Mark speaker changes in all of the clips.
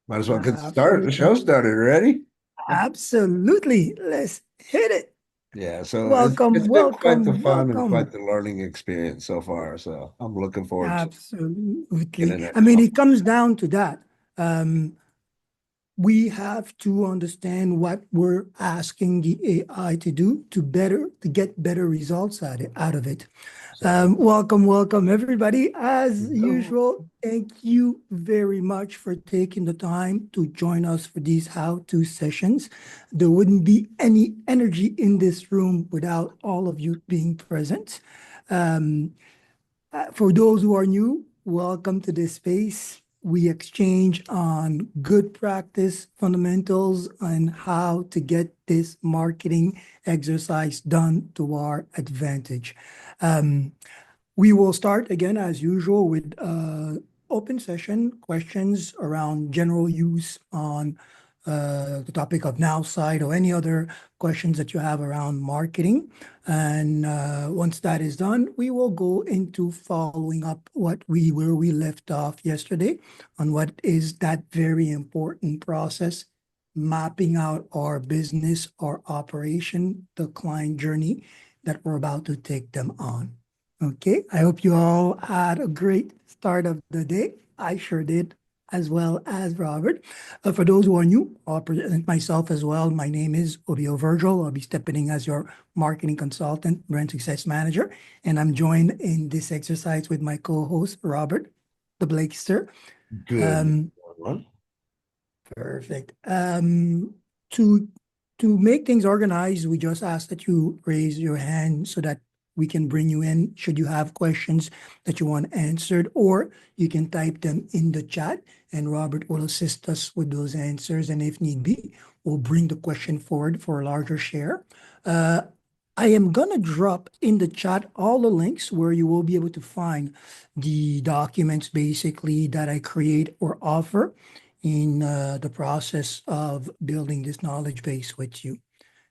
Speaker 1: Might as well get started. The
Speaker 2: Absolutely.
Speaker 1: show started. Ready?
Speaker 2: Absolutely. Let's hit it.
Speaker 1: Yeah, so it's
Speaker 2: Welcome,
Speaker 1: been quite the
Speaker 2: welcome,
Speaker 1: fun and quite
Speaker 2: welcome.
Speaker 1: the learning experience so far. So I'm looking forward to
Speaker 2: Absolutely.
Speaker 1: getting it
Speaker 2: I mean,
Speaker 1: all.
Speaker 2: it comes down to that. Um, we have to understand what we're asking the AI to do to get better results out of it.
Speaker 1: So,
Speaker 2: Welcome, everybody. As
Speaker 1: no.
Speaker 2: usual, thank you very much for taking the time to join us for these how-to sessions. There wouldn't be any energy in this room without all of you being present. Um, for those who are new, welcome to this space. We exchange on good practice fundamentals and how to get this marketing exercise done to our advantage. Um, we will start again, as usual, with open session questions around general use on the topic of now site or any other questions that you have around marketing. And once that is done, we will go into following up where we left off yesterday on what is that very important process, mapping out our business, our operation, the client journey that we're about to take them on. Okay, I hope you all had a great start of the day. I sure did, as well as Robert. For those who are new, I'll present myself as well. My name is Virgile. I'll be stepping in as your marketing consultant, brand success manager, and I'm joined in this exercise with my co-host, Robert, the Blakester.
Speaker 1: Good.
Speaker 2: Um,
Speaker 1: One.
Speaker 2: Perfect. To make things organized, we just ask that you raise your hand so that we can bring you in should you have questions that you want answered, or you can type them in the chat and Robert will assist us with those answers. And if need be, we'll bring the question forward for a larger share. Uh, I am gonna drop in the chat all the links where you will be able to find the documents basically that I create or offer in the process of building this knowledge base with you.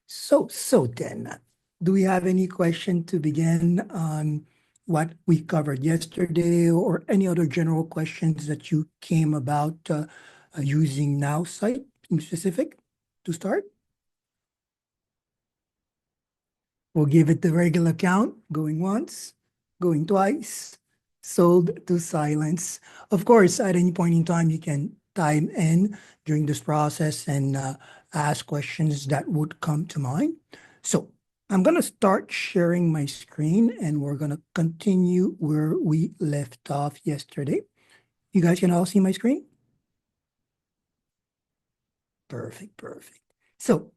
Speaker 2: So then, do we have any question to begin on what we covered yesterday or any other general questions that you came about using Now site in specific to start? We'll give it the regular count, going once, going twice, sold to silence. Of course, at any point in time, you can time in during this process and ask questions that would come to mind. So I'm going to start sharing my screen and we're going to continue where we left off yesterday. You guys can all see my screen? Perfect, perfect. So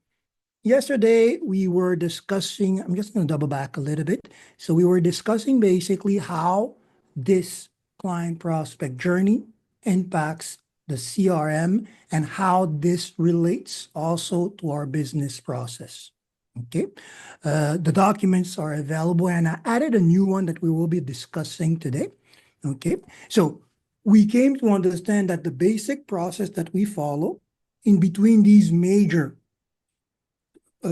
Speaker 2: yesterday, we were discussing, I'm just going to double back a little bit. So we were discussing basically how this client prospect journey impacts the CRM and how this relates also to our business process. Okay. The documents are available and I added a new one that we will be discussing today. Okay. So we came to understand that the basic process that we follow in between these major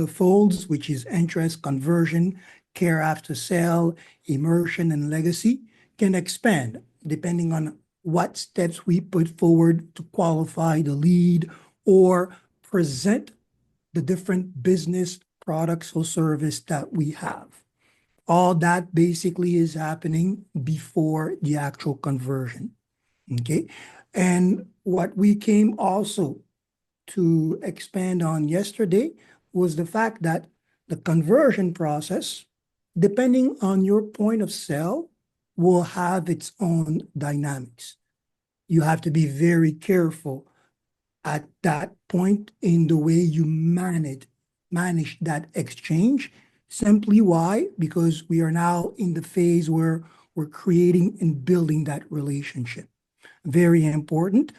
Speaker 2: folds, which is interest, conversion, care after sale, immersion, and legacy, can expand depending on what steps we put forward to qualify the lead or present the different business products or service that we have. All that basically is happening before the actual conversion. Okay. And what we came also to expand on yesterday was the fact that the conversion process, depending on your point of sale, will have its own dynamics. You have to be very careful at that point in the way you manage that exchange. Simply why? Because we are now in the phase where we're creating and building that relationship. Very important.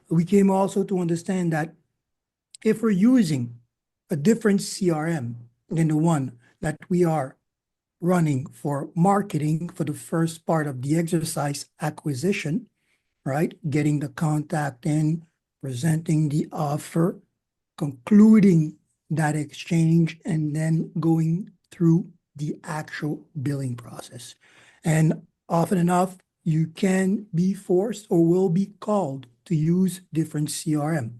Speaker 2: We came also to understand that if we're using a different CRM than the one that we are running for marketing for the first part of the exercise acquisition, right? Getting the contact in, presenting the offer, concluding that exchange, and then going through the actual billing process. And often enough, you can be forced or will be called to use different CRM.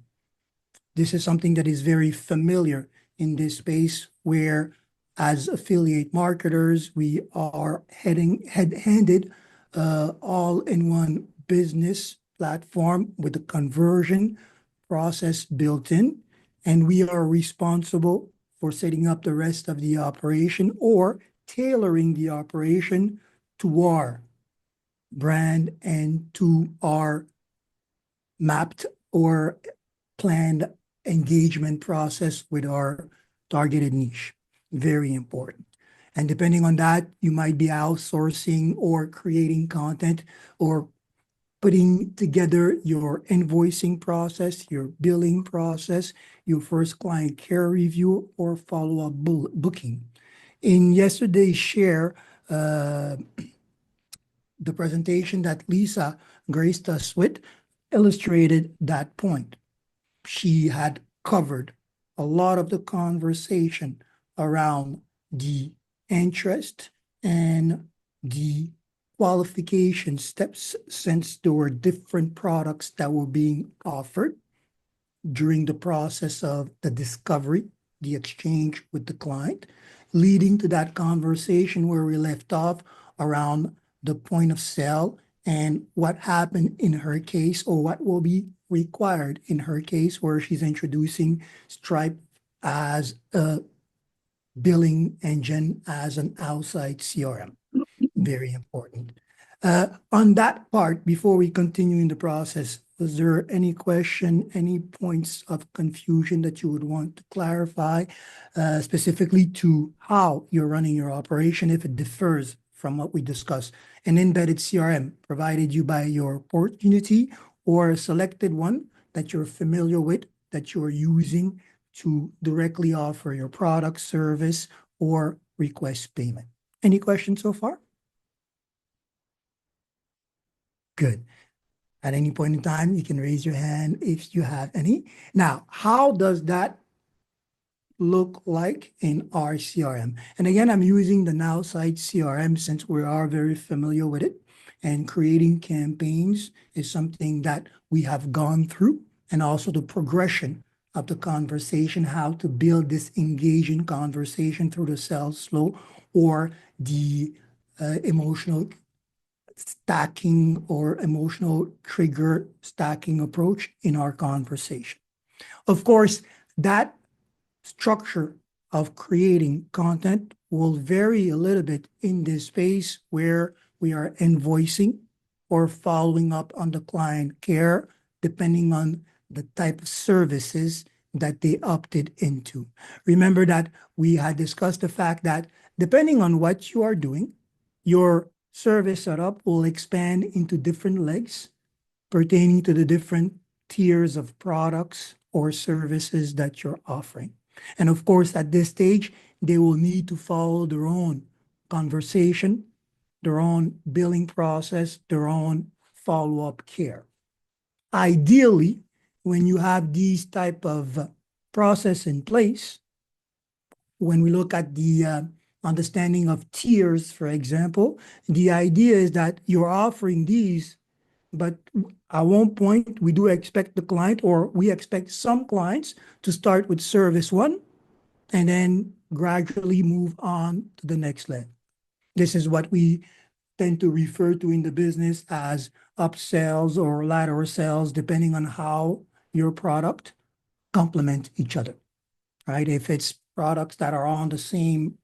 Speaker 2: This is something that is very familiar in this space where, as affiliate marketers, we are handed all-in-one business platform with the conversion process built in, and we are responsible for setting up the rest of the operation or tailoring the operation to our brand and to our mapped or planned engagement process with our targeted niche. Very important. And depending on that, you might be outsourcing or creating content or putting together your invoicing process, your billing process, your first client care review, or follow-up booking. In yesterday's share, the presentation that Lisa graced us with illustrated that point. She had covered a lot of the conversation around the interest and the qualification steps, since there were different products that were being offered during the process of the discovery, the exchange with the client, leading to that conversation where we left off around the point of sale and what happened in her case, or what will be required in her case, where she's introducing Stripe as a billing engine, as an outside CRM. Very important. On that part, before we continue in the process, was there any question, any points of confusion that you would want to clarify, specifically to how you're running your operation, if it differs from what we discussed? An embedded CRM provided you by your opportunity, or a selected one that you're familiar with, that you're using to directly offer your product, service, or request payment. Any questions so far? Good. At any point in time, you can raise your hand if you have any. Now, how does that look like in our CRM? And again, I'm using the Nowside CRM since we are very familiar with it. And creating campaigns is something that we have gone through, and also the progression of the conversation, how to build this engaging conversation through the sales flow or the emotional stacking or emotional trigger stacking approach in our conversation. Of course, that structure of creating content will vary a little bit in this space where we are invoicing or following up on the client care, depending on the type of services that they opted into. Remember that we had discussed the fact that depending on what you are doing, your service setup will expand into different legs pertaining to the different tiers of products or services that you're offering. And of course, at this stage, they will need to follow their own conversation, their own billing process, their own follow-up care. Ideally, when you have these type of process in place, when we look at the understanding of tiers, for example, the idea is that you're offering these, but at one point, we do expect the client, or we expect some clients to start with service one and then gradually move on to the next leg. This is what we tend to refer to in the business as upsells or lateral sales, depending on how your product complement each other, right? If it's products that are on the same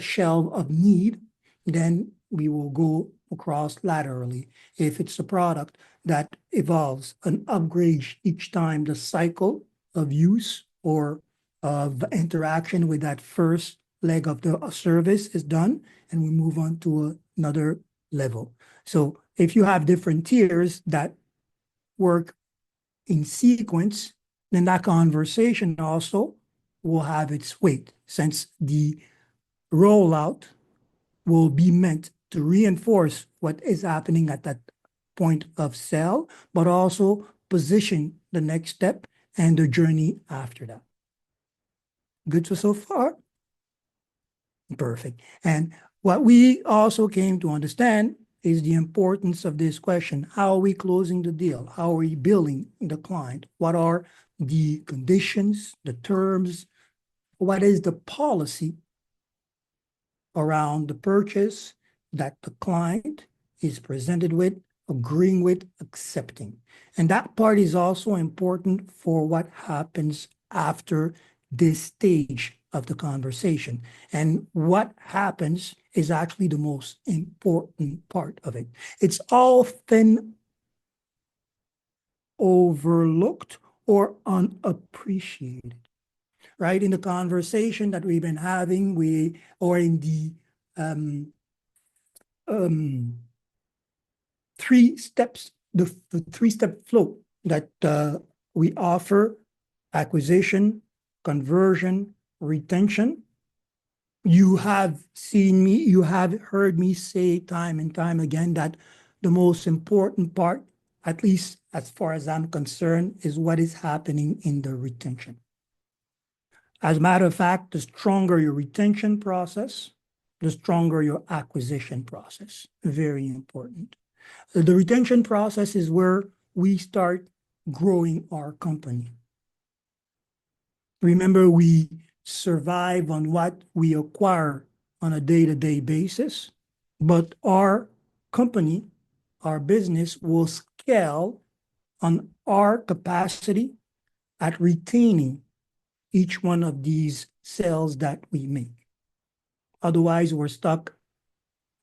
Speaker 2: shelf of need, then we will go across laterally. If it's a product that evolves and upgrades each time the cycle of use or of interaction with that first leg of the service is done, and we move on to another level. So if you have different tiers that work in sequence, then that conversation also will have its weight, since the rollout will be meant to reinforce what is happening at that point of sale, but also position the next step and the journey after that. Good so far? Perfect. And what we also came to understand is the importance of this question. How are we closing the deal? How are we billing the client? What are the conditions, the terms? What is the policy around the purchase that the client is presented with, agreeing with, accepting? And that part is also important for what happens after this stage of the conversation. And what happens is actually the most important part of it. It's often overlooked or unappreciated, right? In the conversation that we've been having, or in the three steps, the three-step flow that we offer: acquisition, conversion, retention. You have seen me, you have heard me say time and time again that the most important part, at least as far as I'm concerned, is what is happening in the retention. As a matter of fact, the stronger your retention process, the stronger your acquisition process. Very important. The retention process is where we start growing our company. Remember, we survive on what we acquire on a day-to-day basis, but our company, our business will scale on our capacity at retaining each one of these sales that we make. Otherwise, we're stuck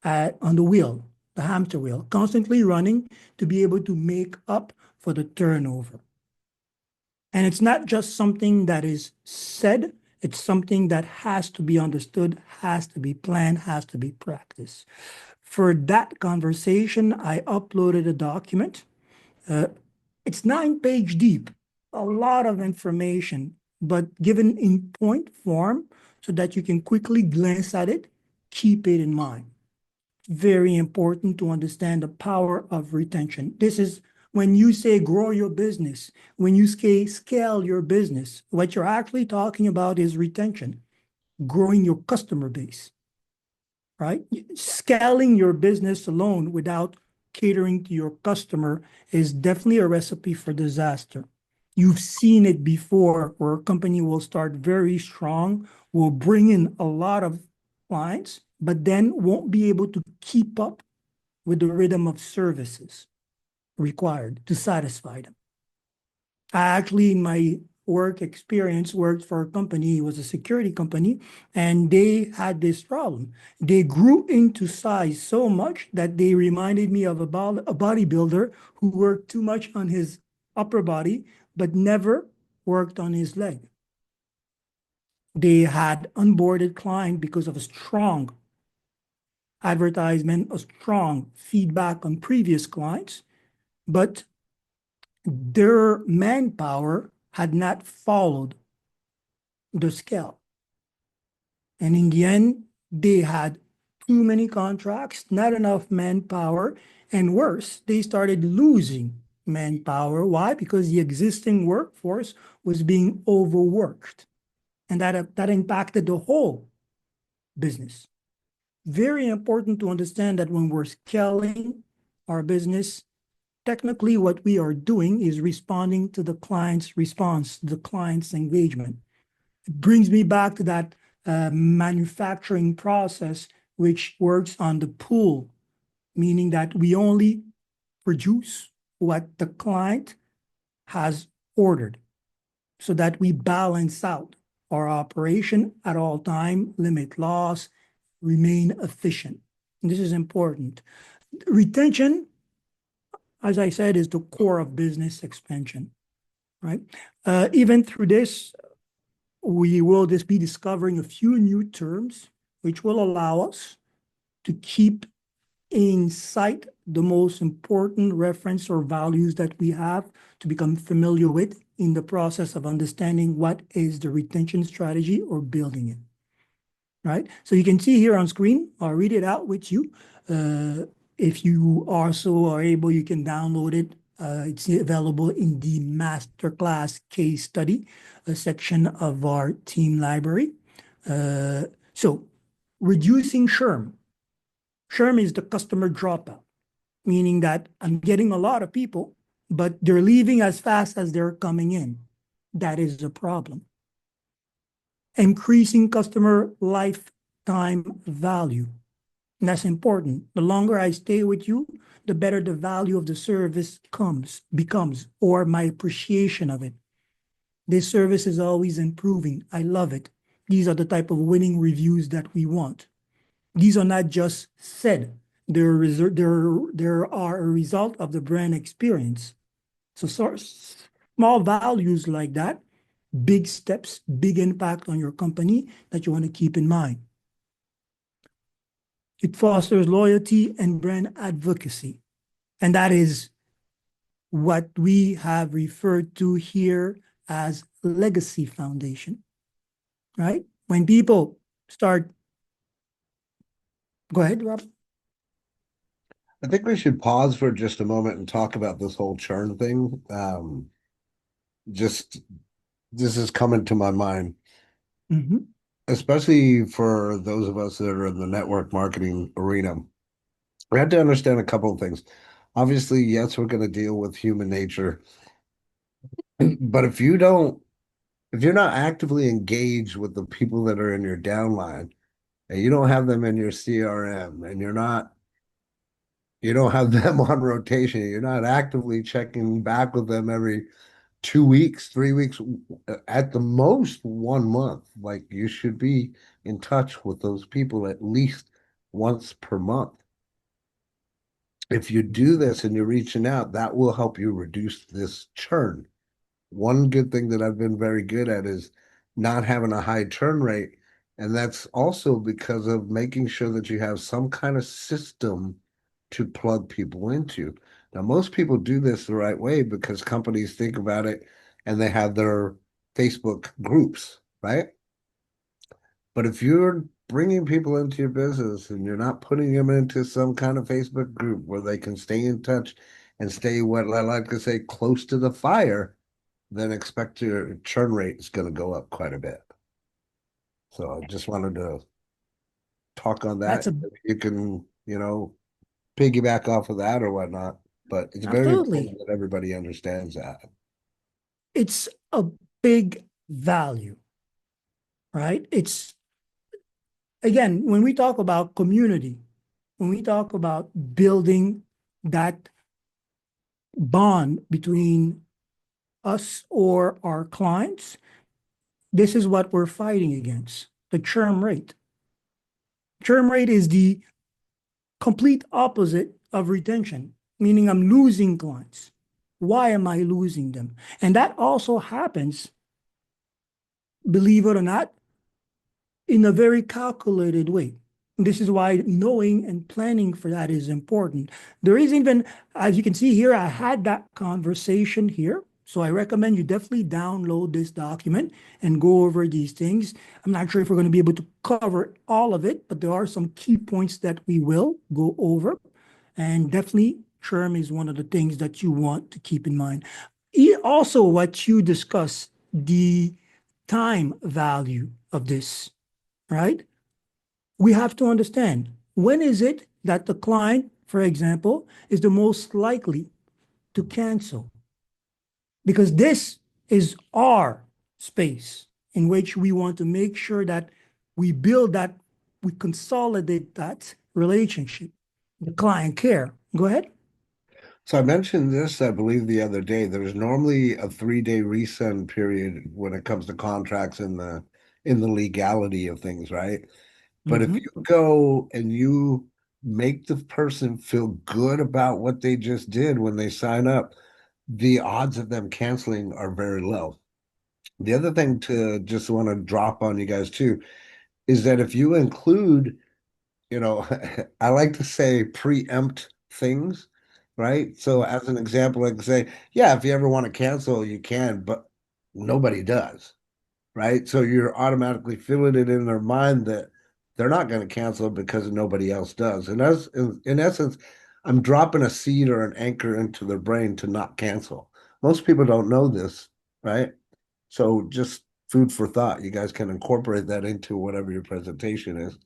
Speaker 2: on the wheel, the hamster wheel, constantly running to be able to make up for the turnover. And it's not just something that is said, it's something that has to be understood, has to be planned, has to be practiced. For that conversation, I uploaded a document. It's 9-page deep, a lot of information, but given in point form so that you can quickly glance at it, keep it in mind. Very important to understand the power of retention. This is when you say grow your business, when you scale your business, what you're actually talking about is retention, growing your customer base, right? Scaling your business alone without catering to your customer is definitely a recipe for disaster. You've seen it before where a company will start very strong, will bring in a lot of clients, but then won't be able to keep up with the rhythm of services required to satisfy them. I actually, in my work experience, worked for a company, it was a security company, and they had this problem. They grew into size so much that they reminded me of a bodybuilder who worked too much on his upper body, but never worked on his leg. They had onboarded client because of a strong advertisement, a strong feedback on previous clients, but their manpower had not followed the scale. And in the end, they had too many contracts, not enough manpower, and worse, they started losing manpower. Why? Because the existing workforce was being overworked, and that impacted the whole business. Very important to understand that when we're scaling our business, technically what we are doing is responding to the client's response, the client's engagement. It brings me back to that manufacturing process, which works on the pull, meaning that we only produce what the client has ordered so that we balance out our operation at all time, limit loss, remain efficient. And this is important. Retention, as I said, is the core of business expansion, right? Even through this, we will just be discovering a few new terms which will allow us to keep in sight the most important reference or values that we have to become familiar with in the process of understanding what is the retention strategy or building it, right? So you can see here on screen, I'll read it out with you. If you also are able, you can download it. It's available in the Masterclass case study section of our team library. So reducing churn. Churn is the customer dropout. meaning that I'm getting a lot of people, but they're leaving as fast as they're coming in. That is a problem. Increasing customer lifetime value. And that's important. The longer I stay with you, the better the value of the service becomes, or my appreciation of it. This service is always improving. I love it. These are the type of winning reviews that we want. These are not just said. There are a result of the brand experience. So small values like that, big steps, big impact on your company that you want to keep in mind. It fosters loyalty and brand advocacy. And that is what we have referred to here as legacy foundation, right? When people start, go ahead, Rob.
Speaker 1: I think we should pause for just a moment and talk about this whole churn thing. Just this is coming to my mind, especially for those of us that are in the network marketing arena. We have to understand a couple of things. Obviously, yes, we're going to deal with human nature, but if you're not actively engaged with the people that are in your downline, and you don't have them in your CRM, and you don't have them on rotation, you're not actively checking back with them every 2 weeks, 3 weeks, at the most 1 month. Like, you should be in touch with those people at least once per month. If you do this and you're reaching out, that will help you reduce this churn. One good thing that I've been very good at is not having a high churn rate. And that's also because of making sure that you have some kind of system to plug people into. Now, most people do this the right way because companies think about it and they have their Facebook groups, right? But if you're bringing people into your business and you're not putting them into some kind of Facebook group where they can stay in touch and stay, what I like to say, close to the fire, then expect your churn rate is going to go up quite a bit. So I just wanted to talk on that. You can, piggyback off of that or whatnot, but it's very important that everybody understands that.
Speaker 2: It's a big value, right? Again, when we talk about community, when we talk about building that bond between us or our clients, this is what we're fighting against, the churn rate. Churn rate is the complete opposite of retention, meaning I'm losing clients. Why am I losing them? And that also happens, believe it or not, in a very calculated way. This is why knowing and planning for that is important. There is even, as you can see here, I had that conversation here. So I recommend you definitely download this document and go over these things. I'm not sure if we're going to be able to cover all of it, but there are some key points that we will go over. And definitely churn is one of the things that you want to keep in mind. Also, what you discussed, the time value of this, right? We have to understand, when is it that the client, for example, is the most likely to cancel? Because this is our space in which we want to make sure that we build that, we consolidate that relationship, the client care. Go ahead.
Speaker 1: So I mentioned this, I believe, the other day. There's normally a 3-day resend period when it comes to contracts in the legality of things, right? But if you go and you make the person feel good about what they just did when they sign up, the odds of them canceling are very low. The other thing to just want to drop on you guys too is that if you include, I like to say preempt things, right? So as an example, I can say, yeah, if you ever want to cancel, you can, but nobody does, right? So you're automatically feeling it in their mind that they're not going to cancel because nobody else does. And as in essence, I'm dropping a seed or an anchor into their brain to not cancel. Most people don't know this, right? So just food for thought. You guys can incorporate that into whatever your presentation is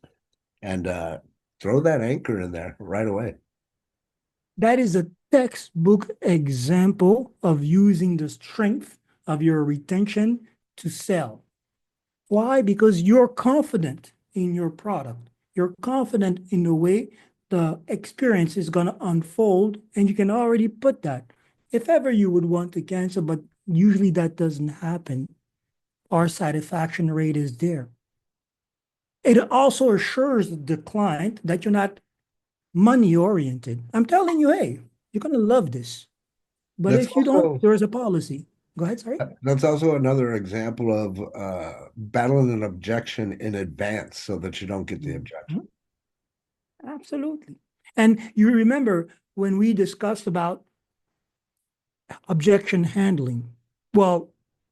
Speaker 1: and throw that anchor in there right away.
Speaker 2: That is a textbook example of using the strength of your retention to sell. Why? Because you're confident in your product. You're confident in the way the experience is going to unfold, and you can already put that. If ever you would want to cancel, but usually that doesn't happen, our satisfaction rate is there. It also assures the client that you're not money oriented. I'm telling you, hey, you're going to love this. But
Speaker 1: That's
Speaker 2: if you don't,
Speaker 1: also
Speaker 2: there's a policy. Go ahead, sorry.
Speaker 1: that's also another example of battling an objection in advance so that you don't get the objection.
Speaker 2: Mhm. Absolutely. And you remember when we discussed about objection handling, well,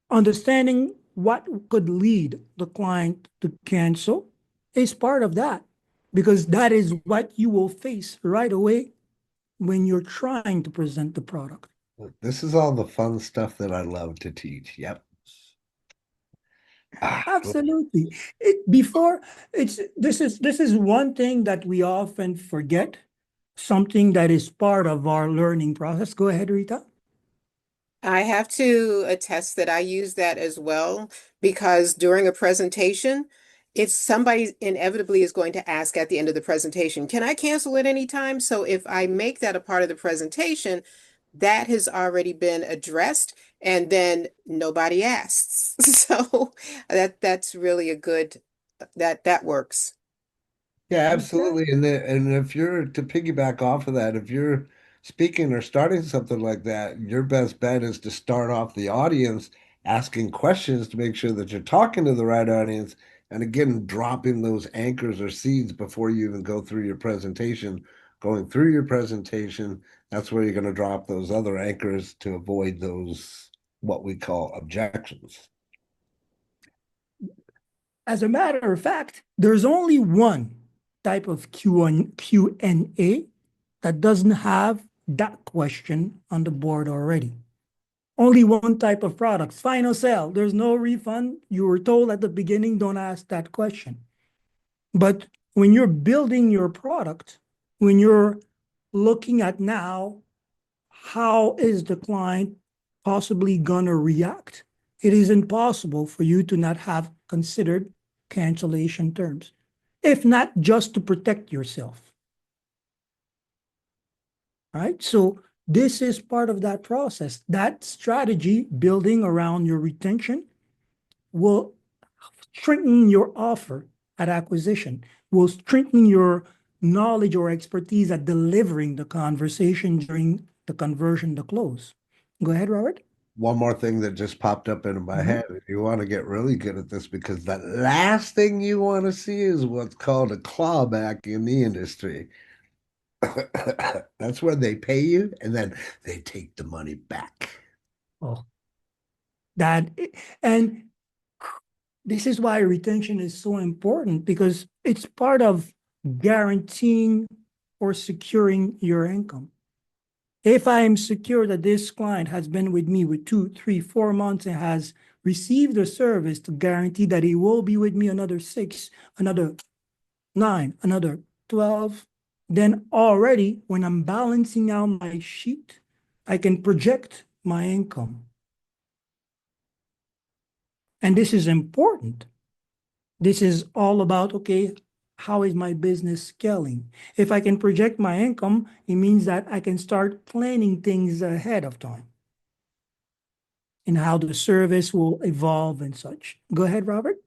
Speaker 2: understanding what could lead the client to cancel is part of that, because that is what you will face right away when you're trying to present the product.
Speaker 1: This is all the fun stuff that I love to teach. Yep.
Speaker 2: Absolutely. Before it's this is one thing that we often forget, something that is part of our learning process. Go ahead, Rita.
Speaker 3: I have to attest that I use that as well because during a presentation, if somebody inevitably is going to ask at the end of the presentation, can I cancel at any time? So if I make that a part of the presentation, that has already been addressed and then nobody asks. So that's really a good that works.
Speaker 1: Yeah, absolutely.
Speaker 2: Exactly.
Speaker 1: And if you're to piggyback off of that, if you're speaking or starting something like that, your best bet is to start off the audience asking questions to make sure that you're talking to the right audience. And again, dropping those anchors or seeds before you even go through your presentation. Going through your presentation, that's where you're going to drop those other anchors to avoid those what we call objections.
Speaker 2: As a matter of fact, there's only one type of Q&A that doesn't have that question on the board already. Only one type of products. Final sale. There's no refund. You were told at the beginning, don't ask that question. But when you're building your product, when you're looking at now, how is the client possibly gonna react? It is impossible for you to not have considered cancellation terms, if not just to protect yourself. Right? So this is part of that process. That strategy building around your retention will strengthen your offer at acquisition, will strengthen your knowledge or expertise at delivering the conversation during the conversion to close. Go ahead, Robert.
Speaker 1: One more thing that just popped up into my
Speaker 2: Mhm.
Speaker 1: head. You want to get really good at this because the last thing you want to see is what's called a clawback in the industry. That's where they pay you and then they take the money back.
Speaker 2: Oh, that and this is why retention is so important, because it's part of guaranteeing or securing your income. If I am secure that this client has been with me with 2, 3, 4 months and has received the service to guarantee that he will be with me another 6, another 9, another 12, then already when I'm balancing out my sheet, I can project my income. And this is important. This is all about, okay, how is my business scaling? If I can project my income, it means that I can start planning things ahead of time and how the service will evolve and such. Go ahead, Robert.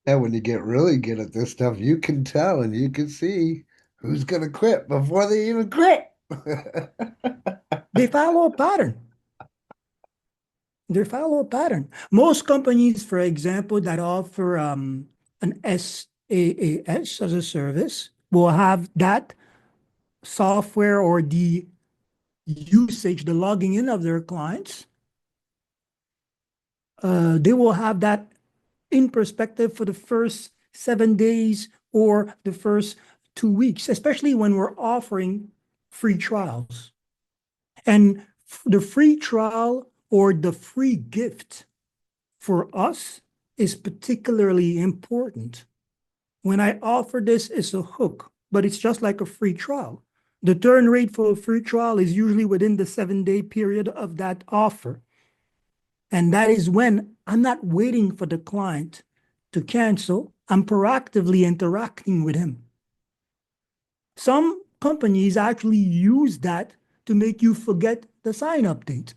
Speaker 1: And when you get really good at this stuff, you can tell and you can see who's going to quit before they even quit.
Speaker 2: They follow a pattern. They follow a pattern. Most companies, for example, that offer an SaaS as a service will have that software or the usage, the logging in of their clients. They will have that in perspective for the first 7 days or the first 2 weeks, especially when we're offering free trials. And the free trial or the free gift for us is particularly important. When I offer this as a hook, but it's just like a free trial. The turn rate for a free trial is usually within the 7-day period of that offer. And that is when I'm not waiting for the client to cancel. I'm proactively interacting with him. Some companies actually use that to make you forget the sign-up date.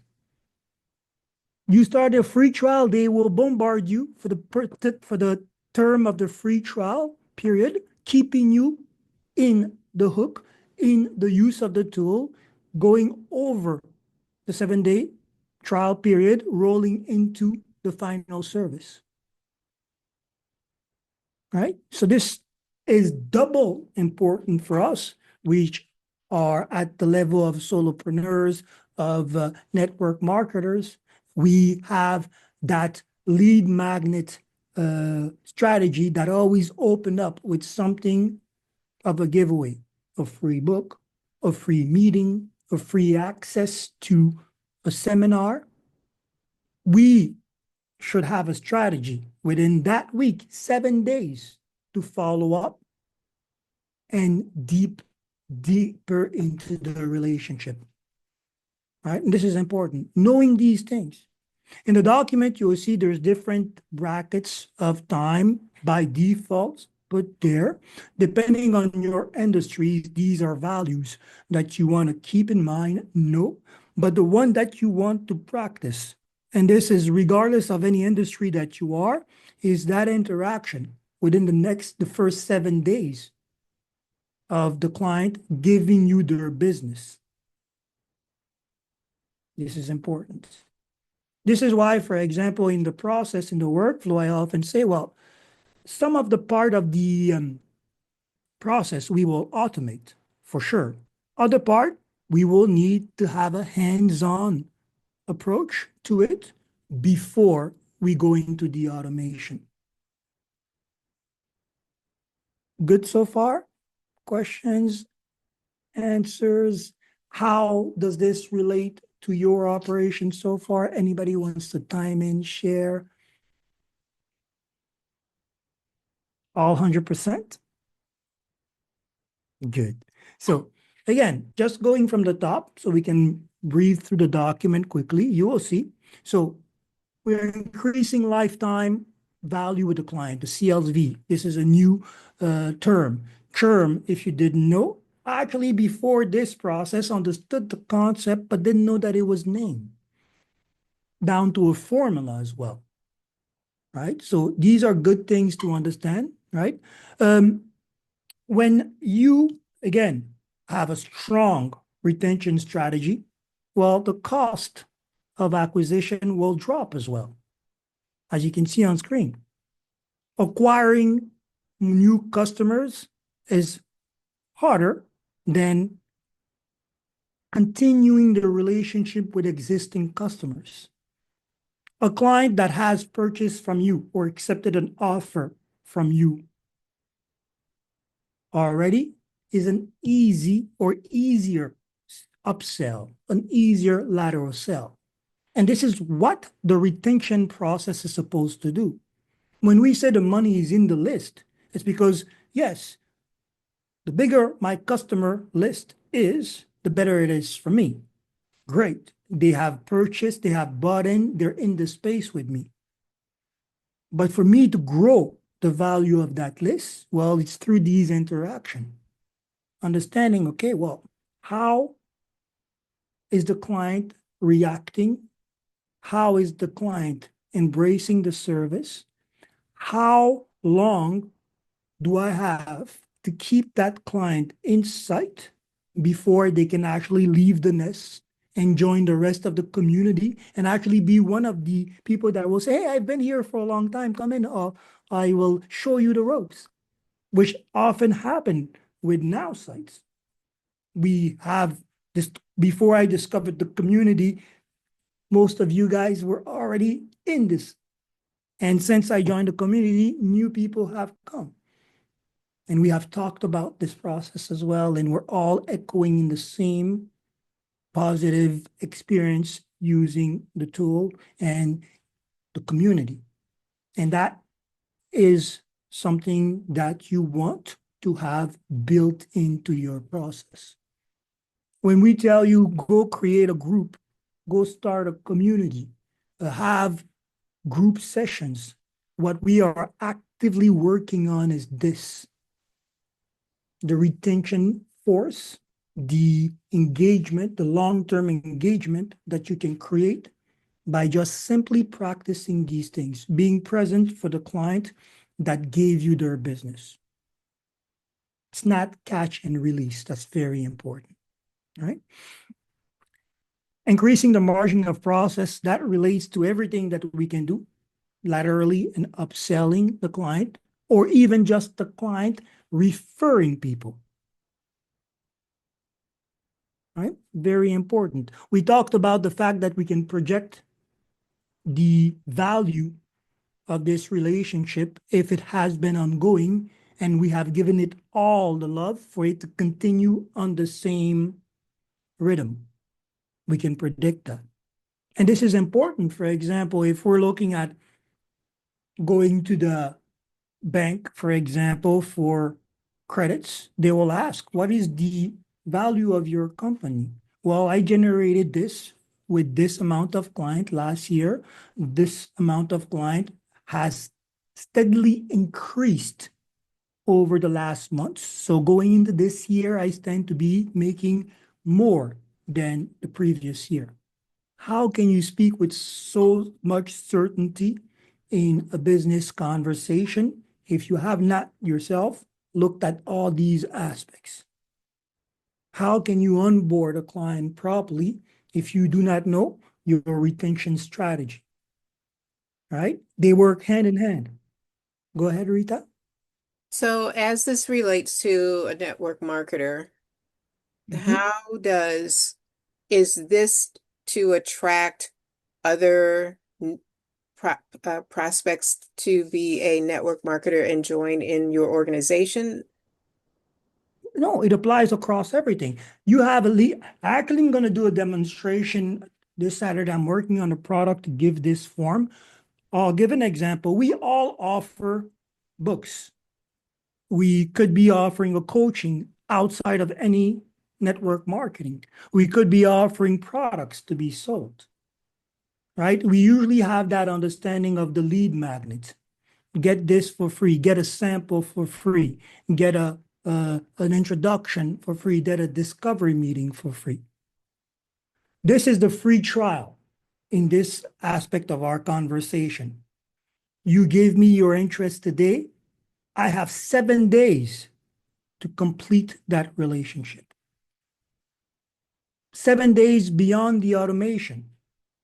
Speaker 2: You start a free trial, they will bombard you for the term of the free trial period, keeping you in the hook, in the use of the tool, going over the 7-day trial period, rolling into the final service. Right? So this is double important for us, which are at the level of solopreneurs, of network marketers. We have that lead magnet strategy that always open up with something of a giveaway, a free book, a free meeting, a free access to a seminar. We should have a strategy within that week, 7 days, to follow up and deeper into the relationship. Right? And this is important. Knowing these things. In the document, you will see there's different brackets of time by default put there. Depending on your industry, these are values that you want to keep in mind, no, but the one that you want to practice, and this is regardless of any industry that you are, is that interaction within the first 7 days of the client giving you their business. This is important. This is why, for example, in the process, in the workflow, I often say, well, some of the part of the process we will automate for sure. Other part, we will need to have a hands-on approach to it before we go into the automation. Good so far? Questions, answers? How does this relate to your operation so far? Anybody wants to chime in, share? All 100%? Good. So again, just going from the top so we can breathe through the document quickly, you will see. So we're increasing lifetime value with the client, the CLV. This is a new term. Churn, if you didn't know, actually before this process understood the concept, but didn't know that it was named down to a formula as well, right? So these are good things to understand, right? When you, again, have a strong retention strategy, well, the cost of acquisition will drop as well, as you can see on screen. Acquiring new customers is harder than continuing the relationship with existing customers. A client that has purchased from you or accepted an offer from you already is an easy or easier upsell, an easier lateral sell. And this is what the retention process is supposed to do. When we say the money is in the list, it's because, yes, the bigger my customer list is, the better it is for me. Great. They have purchased, they have bought in, they're in the space with me. But for me to grow the value of that list, well, it's through these interactions. Understanding, okay, well, how is the client reacting? How is the client embracing the service? How long do I have to keep that client in sight before they can actually leave the nest and join the rest of the community and actually be one of the people that will say, hey, I've been here for a long time, come in, or I will show you the ropes, which often happen with now sites. We have this, before I discovered the community, most of you guys were already in this. And since I joined the community, new people have come. And we have talked about this process as well, and we're all echoing in the same positive experience using the tool and the community. And that is something that you want to have built into your process. When we tell you go create a group, go start a community, have group sessions, what we are actively working on is this: the retention force, the engagement, the long-term engagement that you can create by just simply practicing these things, being present for the client that gave you their business. It's not catch and release. That's very important, right? Increasing the margin of process, that relates to everything that we can do laterally and upselling the client, or even just the client referring people. Right? Very important. We talked about the fact that we can project the value of this relationship if it has been ongoing and we have given it all the love for it to continue on the same rhythm. We can predict that. And this is important. For example, if we're looking at going to the bank, for example, for credits, they will ask, what is the value of your company? Well, I generated this with this amount of client last year. This amount of client has steadily increased over the last months. So going into this year, I stand to be making more than the previous year. How can you speak with so much certainty in a business conversation if you have not yourself looked at all these aspects? How can you onboard a client properly if you do not know your retention strategy? Right? They work hand in hand. Go ahead, Rita.
Speaker 3: So as this relates to a network marketer, how is this to attract other prospects to be a network marketer and join in your organization?
Speaker 2: No, it applies across everything. You have a lead. Actually, I'm going to do a demonstration this Saturday. I'm working on a product to give this form. I'll give an example. We all offer books. We could be offering a coaching outside of any network marketing. We could be offering products to be sold, right? We usually have that understanding of the lead magnet. Get this for free, get a sample for free, get an introduction for free, get a discovery meeting for free. This is the free trial in this aspect of our conversation. You gave me your interest today. I have 7 days to complete that relationship. 7 days beyond the automation,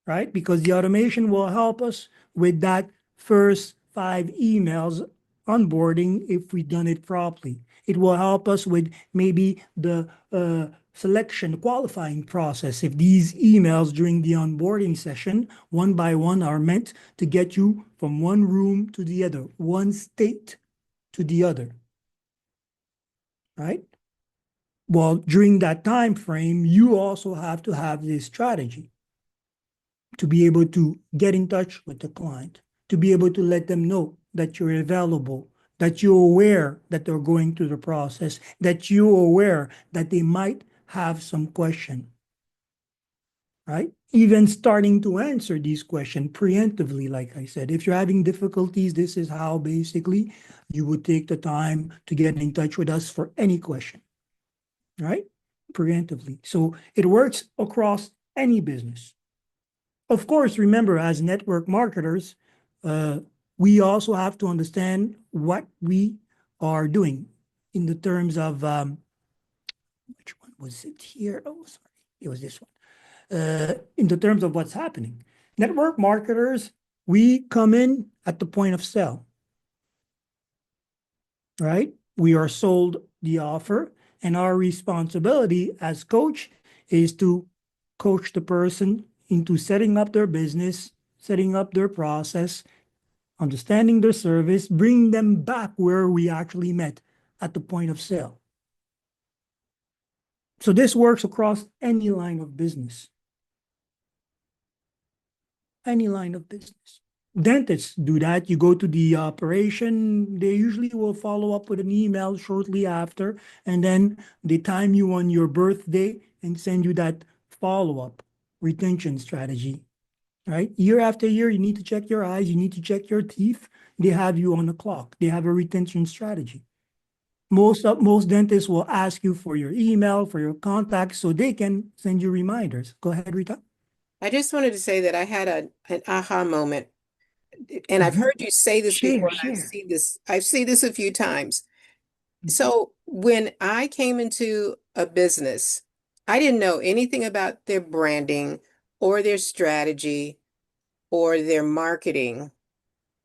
Speaker 2: right? Because the automation will help us with that first 5 emails onboarding if we've done it properly. It will help us with maybe the selection, qualifying process. If these emails during the onboarding session, one by one, are meant to get you from one room to the other, one state to the other, right? Well, during that time frame, you also have to have this strategy to be able to get in touch with the client, to be able to let them know that you're available, that you're aware that they're going through the process, that you're aware that they might have some question, right? Even starting to answer these questions preemptively, like I said. If you're having difficulties, this is how basically you would take the time to get in touch with us for any question, right? Preemptively. So it works across any business. Of course, remember, as network marketers, we also have to understand what we are doing in the terms of, which one was it here? Oh, sorry, it was this one. In the terms of what's happening. Network marketers, we come in at the point of sale, right? We are sold the offer, and our responsibility as coach is to coach the person into setting up their business, setting up their process, understanding their service, bring them back where we actually met at the point of sale. So this works across any line of business. Any line of business. Dentists do that. You go to the operation, they usually will follow up with an email shortly after, and then they time you on your birthday and send you that follow-up retention strategy, right? Year after year, you need to check your eyes, you need to check your teeth. They have you on the clock. They have a retention strategy. Most dentists will ask you for your email, for your contacts, so they can send you reminders. Go ahead, Rita.
Speaker 3: I just wanted to say that I had an aha moment, and I've heard you say this
Speaker 2: Share,
Speaker 3: before, and
Speaker 2: share.
Speaker 3: I've seen this a few times. So when I came into a business, I didn't know anything about their branding or their strategy or their marketing,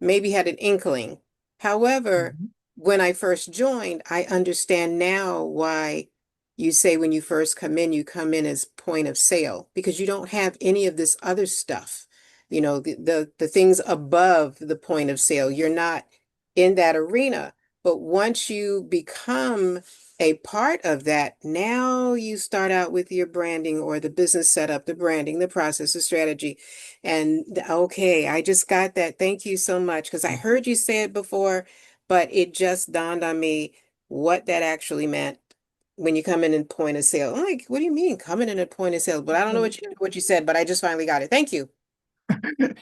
Speaker 3: maybe had an inkling. However,
Speaker 2: Mhm.
Speaker 3: when I first joined, I understand now why you say when you first you come in as point of sale because you don't have any of this other stuff. You know, the things above the point of sale. You're not in that arena. But once you become a part of that, now you start out with your branding or the business setup, the branding, the process, the strategy. And okay, I just got that. Thank you so much. Because I heard you say it before, but it just dawned on me what that actually meant when you come in and point of sale. I'm like, what do you mean coming in at point of sale? But I don't know what you said, but I just finally got it. Thank you.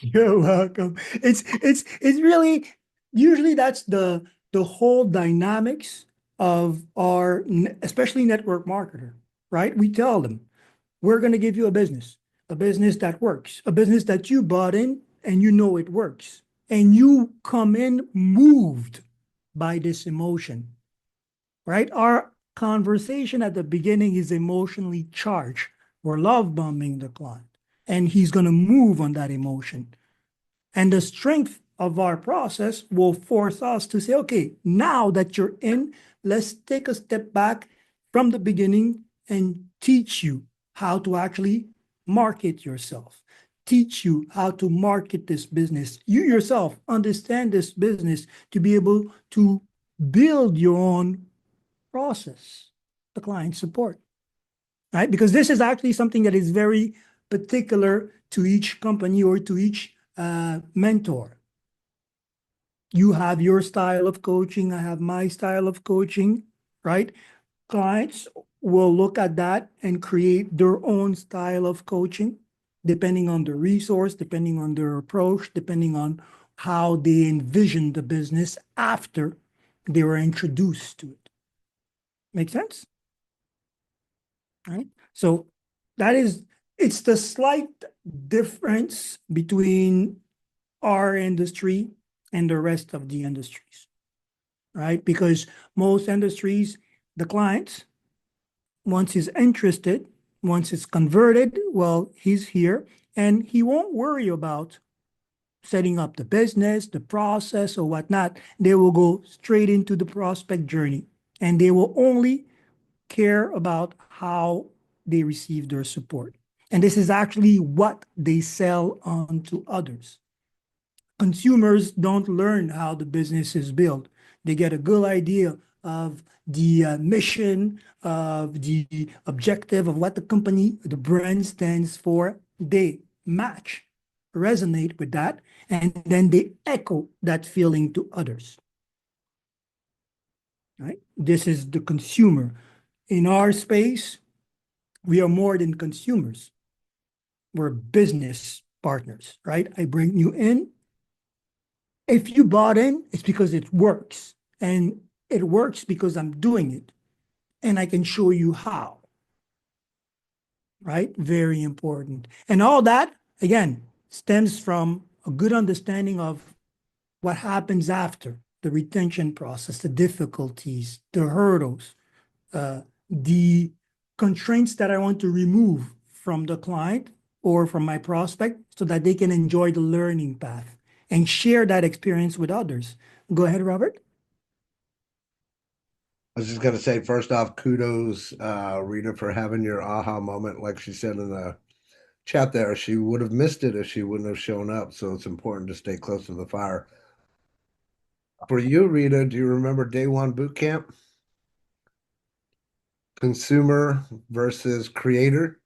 Speaker 2: You're welcome. It's really usually that's the whole dynamics of our especially network marketer, right? We tell them we're going to give you a business that works, a business that you bought in and you know it works, and you come in moved by this emotion, right? Our conversation at the beginning is emotionally charged. We're love bombing the client, and he's going to move on that emotion. And the strength of our process will force us to say, okay, now that you're in, let's take a step back from the beginning and teach you how to actually market yourself, teach you how to market this business. You yourself understand this business to be able to build your own process, the client support, right? Because this is actually something that is very particular to each company or to each mentor. You have your style of coaching, I have my style of coaching, right? Clients will look at that and create their own style of coaching, depending on the resource, depending on their approach, depending on how they envision the business after they were introduced to it. Make sense? Right? So that is, it's the slight difference between our industry and the rest of the industries, right? Because most industries, the clients, once he's interested, once it's converted, well, he's here and he won't worry about setting up the business, the process, or whatnot. They will go straight into the prospect journey and they will only care about how they receive their support. And this is actually what they sell on to others. Consumers don't learn how the business is built. They get a good idea of the mission, of the objective of what the company, the brand stands for. They match, resonate with that, and then they echo that feeling to others. Right? This is the consumer. In our space, we are more than consumers. We're business partners, right? I bring you in. If you bought in, it's because it works. And it works because I'm doing it. And I can show you how, right? Very important. And all that, again, stems from a good understanding of what happens after the retention process, the difficulties, the hurdles, the constraints that I want to remove from the client or from my prospect so that they can enjoy the learning path and share that experience with others. Go ahead, Robert.
Speaker 1: I was just gonna say, first off, kudos, Rita, for having your aha moment. Like she said in the chat there, she would have missed it if she wouldn't have shown up. So it's important to stay close to the fire. For you, Rita, do you remember day one boot camp? Consumer versus creator?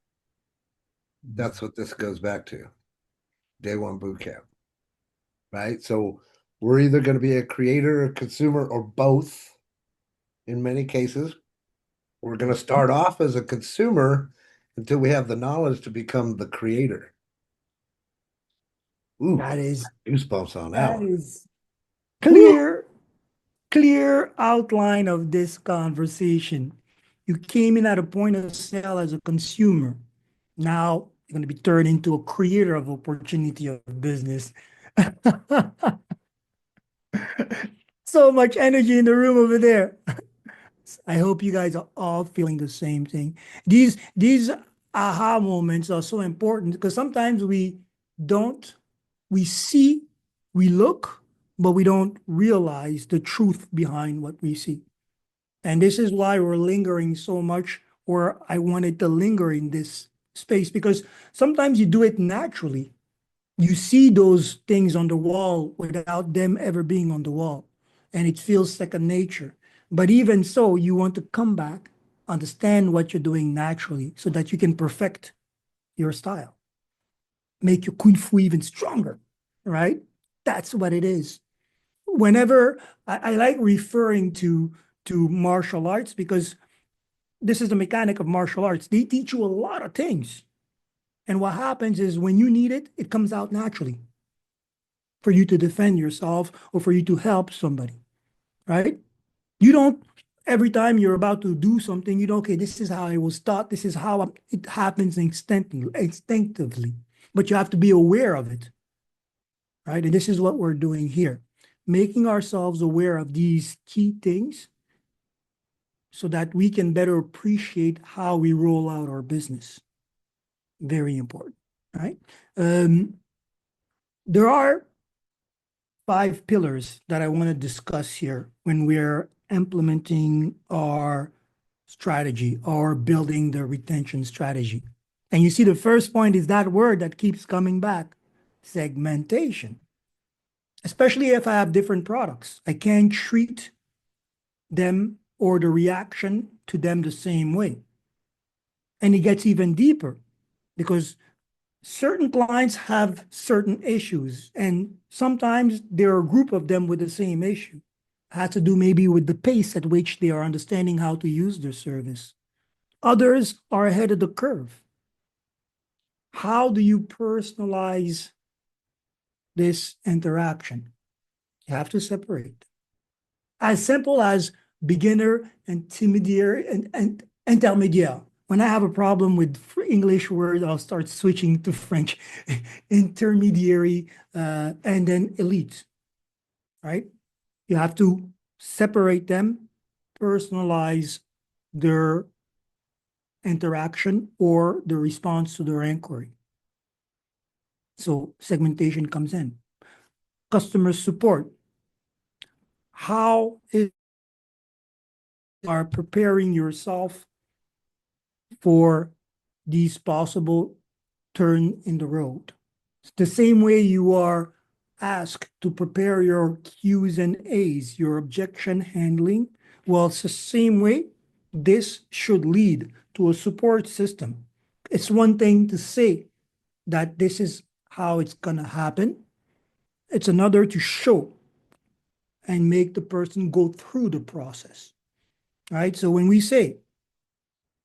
Speaker 1: That's what this goes back to. Day one boot camp. right? So we're either going to be a creator, a consumer, or both in many cases. We're going to start off as a consumer until we have the knowledge to become the creator. Ooh,
Speaker 2: That is
Speaker 1: goosebumps on that
Speaker 2: that
Speaker 1: one.
Speaker 2: is
Speaker 1: Woo!
Speaker 2: clear outline of this conversation. You came in at a point of sale as a consumer. Now you're going to be turned into a creator of opportunity of business. So much energy in the room over there. I hope you guys are all feeling the same thing. These aha moments are so important because sometimes don't we see, we look, but we don't realize the truth behind what we see. And this is why we're lingering so much, or I wanted to linger in this space because sometimes you do it naturally. You see those things on the wall without them ever being on the wall, and it feels second nature. But even so, you want to come back, understand what you're doing naturally so that you can perfect your style, make your kung fu even stronger, right? That's what it is. Whenever I like referring to martial arts because this is the mechanic of martial arts. They teach you a lot of things. And what happens is when you need it, it comes out naturally for you to defend yourself or for you to help somebody, right? You don't, every time you're about to do something, you don't, okay, this is how I was taught, this is how it happens instinctively. But you have to be aware of it, right? And this is what we're doing here, making ourselves aware of these key things so that we can better appreciate how we roll out our business. Very important, right? There are 5 pillars that I want to discuss here when we're implementing our strategy or building the retention strategy. And you see, the first point is that word that keeps coming back, segmentation. Especially if I have different products, I can't treat them or the reaction to them the same way. And it gets even deeper because certain clients have certain issues, and sometimes there are a group of them with the same issue. It has to do maybe with the pace at which they are understanding how to use their service. Others are ahead of the curve. How do you personalize this interaction? You have to separate. As simple as beginner, intermediary, and intermediate. When I have a problem with English words, I'll start switching to French. Intermediary, and then elite, right? You have to separate them, personalize their interaction or the response to their inquiry. So segmentation comes in. Customer support. How is are preparing yourself for these possible turn in the road. It's the same way you are asked to prepare your Q's and A's, your objection handling. Well, it's the same way this should lead to a support system. It's one thing to say that this is how it's going to happen. It's another to show and make the person go through the process, right? So when we say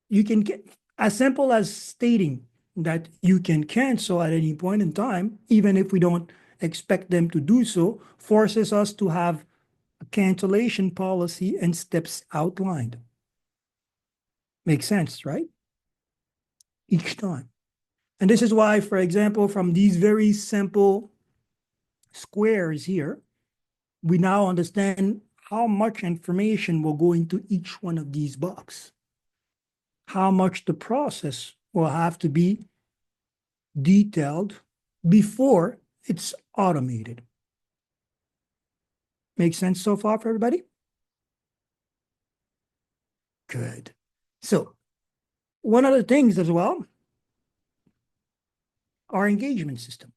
Speaker 2: you can get as simple as stating that you can cancel at any point in time, even if we don't expect them to do so, forces us to have a cancellation policy and steps outlined. Makes sense, right? Each time. And this is why, for example, from these very simple squares here, we now understand how much information will go into each one of these boxes, how much the process will have to be detailed before it's automated. Make sense so far for everybody? Good. So one of the things as well, our engagement system.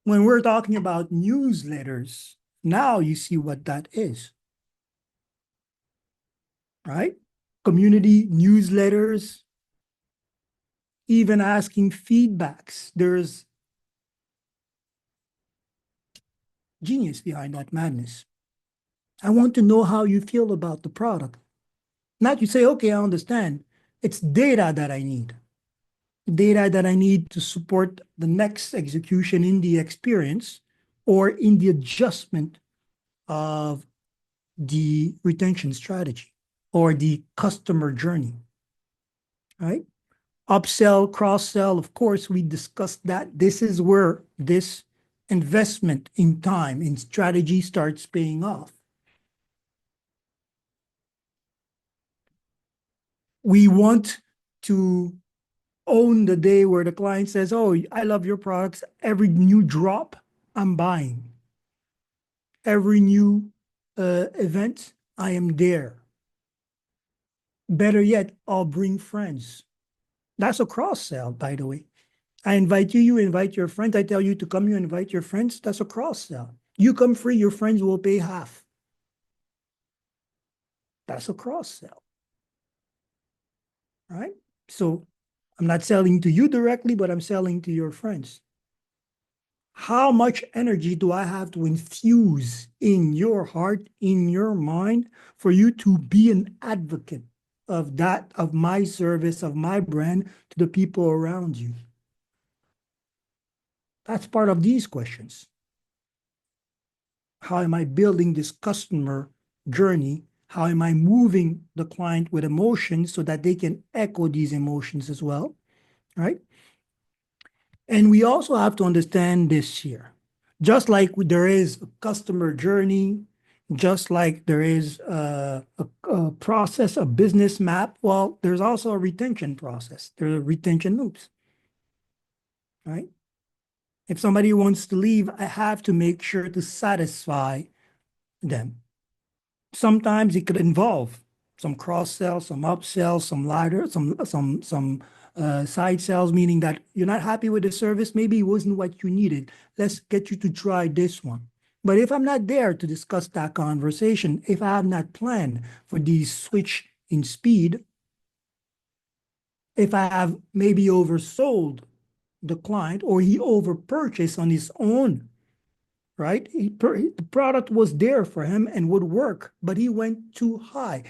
Speaker 2: When we're talking about newsletters, now you see what that is, right? Community newsletters, even asking feedbacks. There's genius behind that madness. I want to know how you feel about the product. Not you say, okay, I understand. It's data that I need. Data that I need to support the next execution in the experience or in the adjustment of the retention strategy or the customer journey, right? Upsell, cross-sell, of course, we discussed that. This is where this investment in time, in strategy starts paying off. We want to own the day where the client says, oh, I love your products. Every new drop, I'm buying. Every new event, I am there. Better yet, I'll bring friends. That's a cross-sell, by the way. I invite you, you invite your friends. I tell you to come, you invite your friends. That's a cross-sell. You come free, your friends will pay half. That's a cross-sell, right? So I'm not selling to you directly, but I'm selling to your friends. How much energy do I have to infuse in your heart, in your mind, for you to be an advocate of that, of my service, of my brand to the people around you? That's part of these questions. How am I building this customer journey? How am I moving the client with emotions so that they can echo these emotions as well, right? And we also have to understand this here. Just like there is a customer journey, just like there is a process, a business map, well, there's also a retention process. There are retention loops, right? If somebody wants to leave, I have to make sure to satisfy them. Sometimes it could involve some cross sell, some upsell, some ladder, some side sales, meaning that you're not happy with the service. Maybe it wasn't what you needed. Let's get you to try this one. But if I'm not there to discuss that conversation, if I have not planned for the switch in speed, if I have maybe oversold the client or he overpurchased on his own, right? The product was there for him and would work, but he went too high.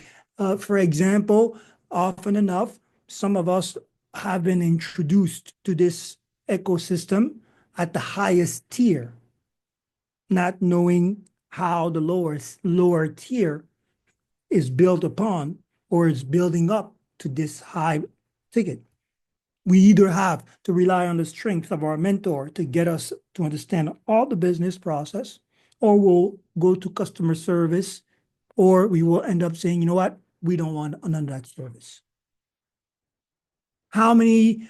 Speaker 2: For example, often enough, some of us have been introduced to this ecosystem at the highest tier, not knowing how the lower tier is built upon or is building up to this high ticket. We either have to rely on the strength of our mentor to get us to understand all the business process, or we'll go to customer service, or we will end up saying, you know what, we don't want none of that service. How many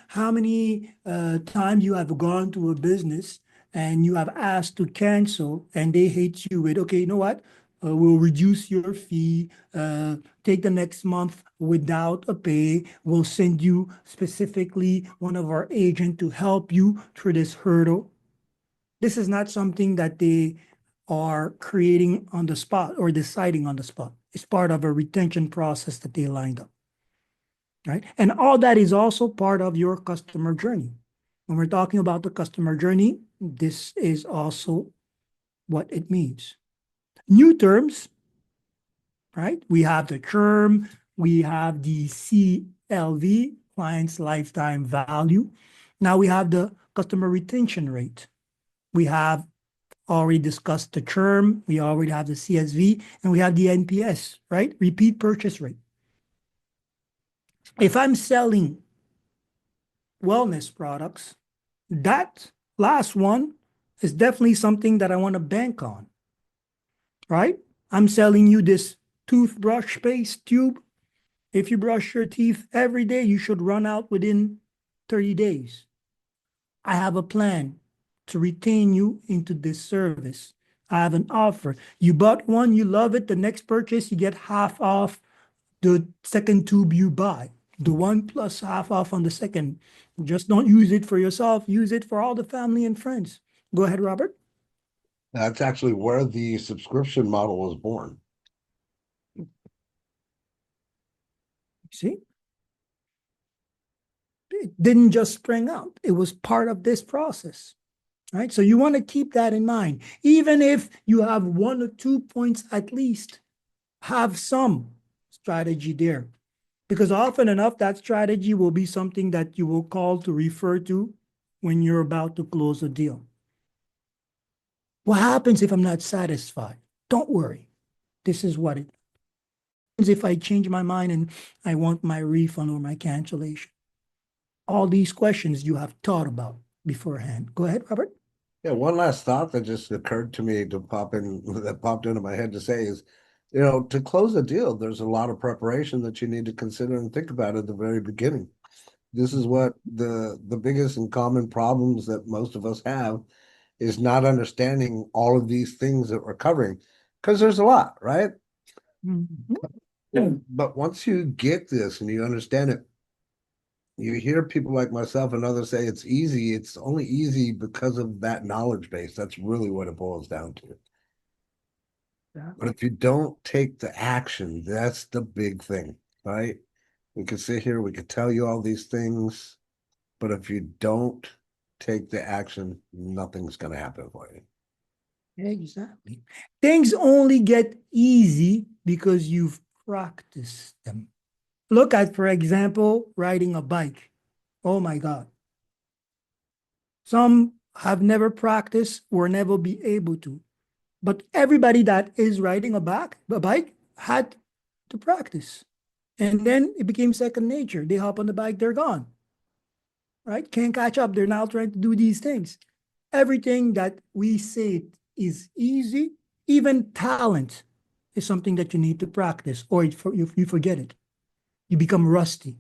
Speaker 2: times you have gone to a business and you have asked to cancel and they hate you with, okay, you know what? We'll reduce your fee, take the next month without a pay. We'll send you specifically one of our agents to help you through this hurdle. This is not something that they are creating on the spot or deciding on the spot. It's part of a retention process that they lined up, right? And all that is also part of your customer journey. When we're talking about the customer journey, this is also what it means. New terms, right? We have the term, we have the CLV, client's lifetime value. Now we have the customer retention rate. We have already discussed the term, we already have the CSV, and we have the NPS, right? Repeat purchase rate. If I'm selling wellness products, that last one is definitely something that I want to bank on, right? I'm selling you this toothbrush paste tube. If you brush your teeth every day, you should run out within 30 days. I have a plan to retain you into this service. I have an offer. You bought one, you love it. The next purchase, you get half off the second tube you buy. The one plus half off on the second. Just don't use it for yourself. Use it for all the family and friends. Go ahead, Robert.
Speaker 1: That's actually where the subscription model was born.
Speaker 2: See? It didn't just spring out. It was part of this process. right? So you want to keep that in mind. Even if you have 1 or 2 points at least, have some strategy there. Because often enough, that strategy will be something that you will call to refer to when you're about to close a deal. What happens if I'm not satisfied? Don't worry. This is what it happens if I change my mind and I want my refund or my cancellation. All these questions you have thought about beforehand. Go ahead, Robert.
Speaker 1: Yeah, one last thought that just occurred to me to pop in that popped into my head to say is, to close a deal, there's a lot of preparation that you need to consider and think about at the very beginning. This is what the biggest and common problems that most of us have is not understanding all of these things that we're covering because there's a lot, right? But once you get this and you understand it, you hear people like myself and others say it's easy. It's only easy because of that knowledge base. That's really what it boils down to. But if you don't take the action, that's the big thing, right? We could sit here, we could tell you all these things, but if you don't take the action, nothing's going to happen for you.
Speaker 2: Exactly. Things only get easy because you've practiced them. Look at, for example, riding a bike. Oh my God. Some have never practiced or never be able to. But everybody that is riding a bike had to practice. And then it became second nature. They hop on the bike, they're gone. Right? Can't catch up. They're now trying to do these things. Everything that we say is easy, even talent is something that you need to practice, or you forget it. You become rusty.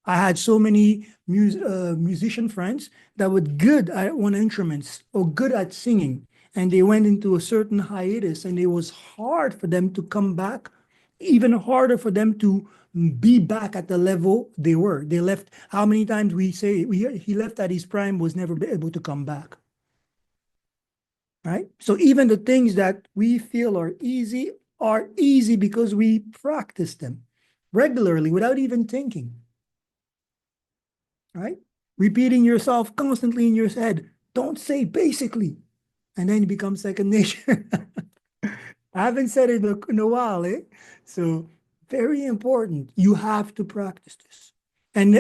Speaker 2: I had so many musician friends that were good at one instruments or good at singing, and they went into a certain hiatus, and it was hard for them to come back, even harder for them to be back at the level they were. They left. How many times we say he left at his prime, was never able to come back. Right? So even the things that we feel are easy because we practice them regularly without even thinking. Right? Repeating yourself constantly in your head. Don't say basically. And then you become second nature. I haven't said it in a while, eh? So very important. You have to practice this. And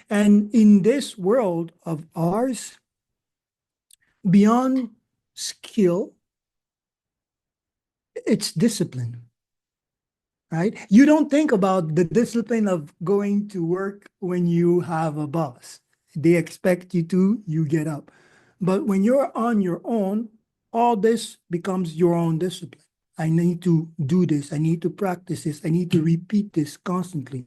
Speaker 2: in this world of ours, beyond skill, it's discipline. Right? You don't think about the discipline of going to work when you have a boss. They expect you to, you get up. But when you're on your own, all this becomes your own discipline. I need to do this. I need to practice this. I need to repeat this constantly.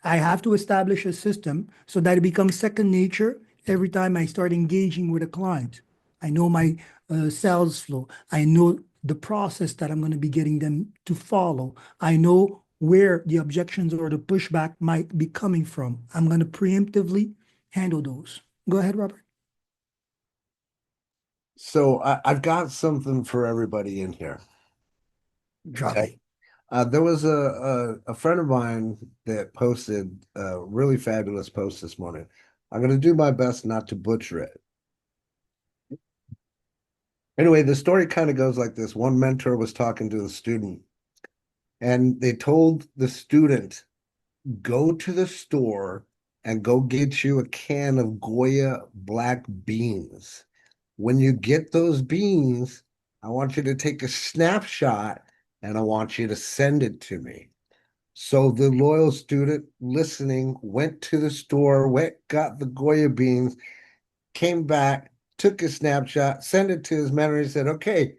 Speaker 2: I have to establish a system so that it becomes second nature every time I start engaging with a client. I know my sales flow. I know the process that I'm going to be getting them to follow. I know where the objections or the pushback might be coming from. I'm going to preemptively handle those. Go ahead, Robert.
Speaker 1: So I've got something for everybody in here.
Speaker 2: Drop
Speaker 1: Okay.
Speaker 2: it.
Speaker 1: There was a friend of mine that posted a really fabulous post this morning. I'm going to do my best not to butcher it. Anyway, the story kind of goes like this. One mentor was talking to a student, and they told the student, go to the store and go get you a can of Goya black beans. When you get those beans, I want you to take a snapshot and I want you to send it to me. So the loyal student listening went to the store, got the Goya beans, came back, took a snapshot, sent it to his mentor, and said, okay,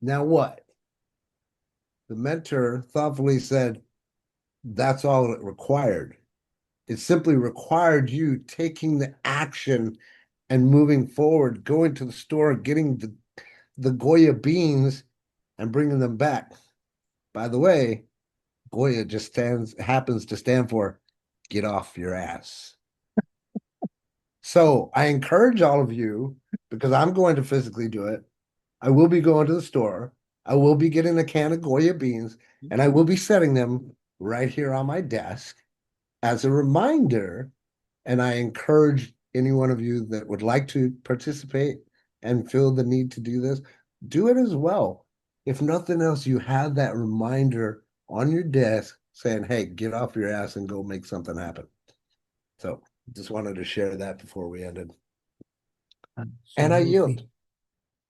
Speaker 1: now what? The mentor thoughtfully said, that's all it required. It simply required you taking the action and moving forward, going to the store, getting the Goya beans and bringing them back. By the way, Goya just happens to stand for get off your ass. So I encourage all of you, because I'm going to physically do it. I will be going to the store. I will be getting a can of Goya beans, and I will be setting them right here on my desk as a reminder. And I encourage any one of you that would like to participate, and feel the need to do this, do it as well. If nothing else, you have that reminder on your desk saying, hey, get off your ass and go make something happen. So just wanted to share that before we ended. And I
Speaker 2: Absolutely.
Speaker 1: yield.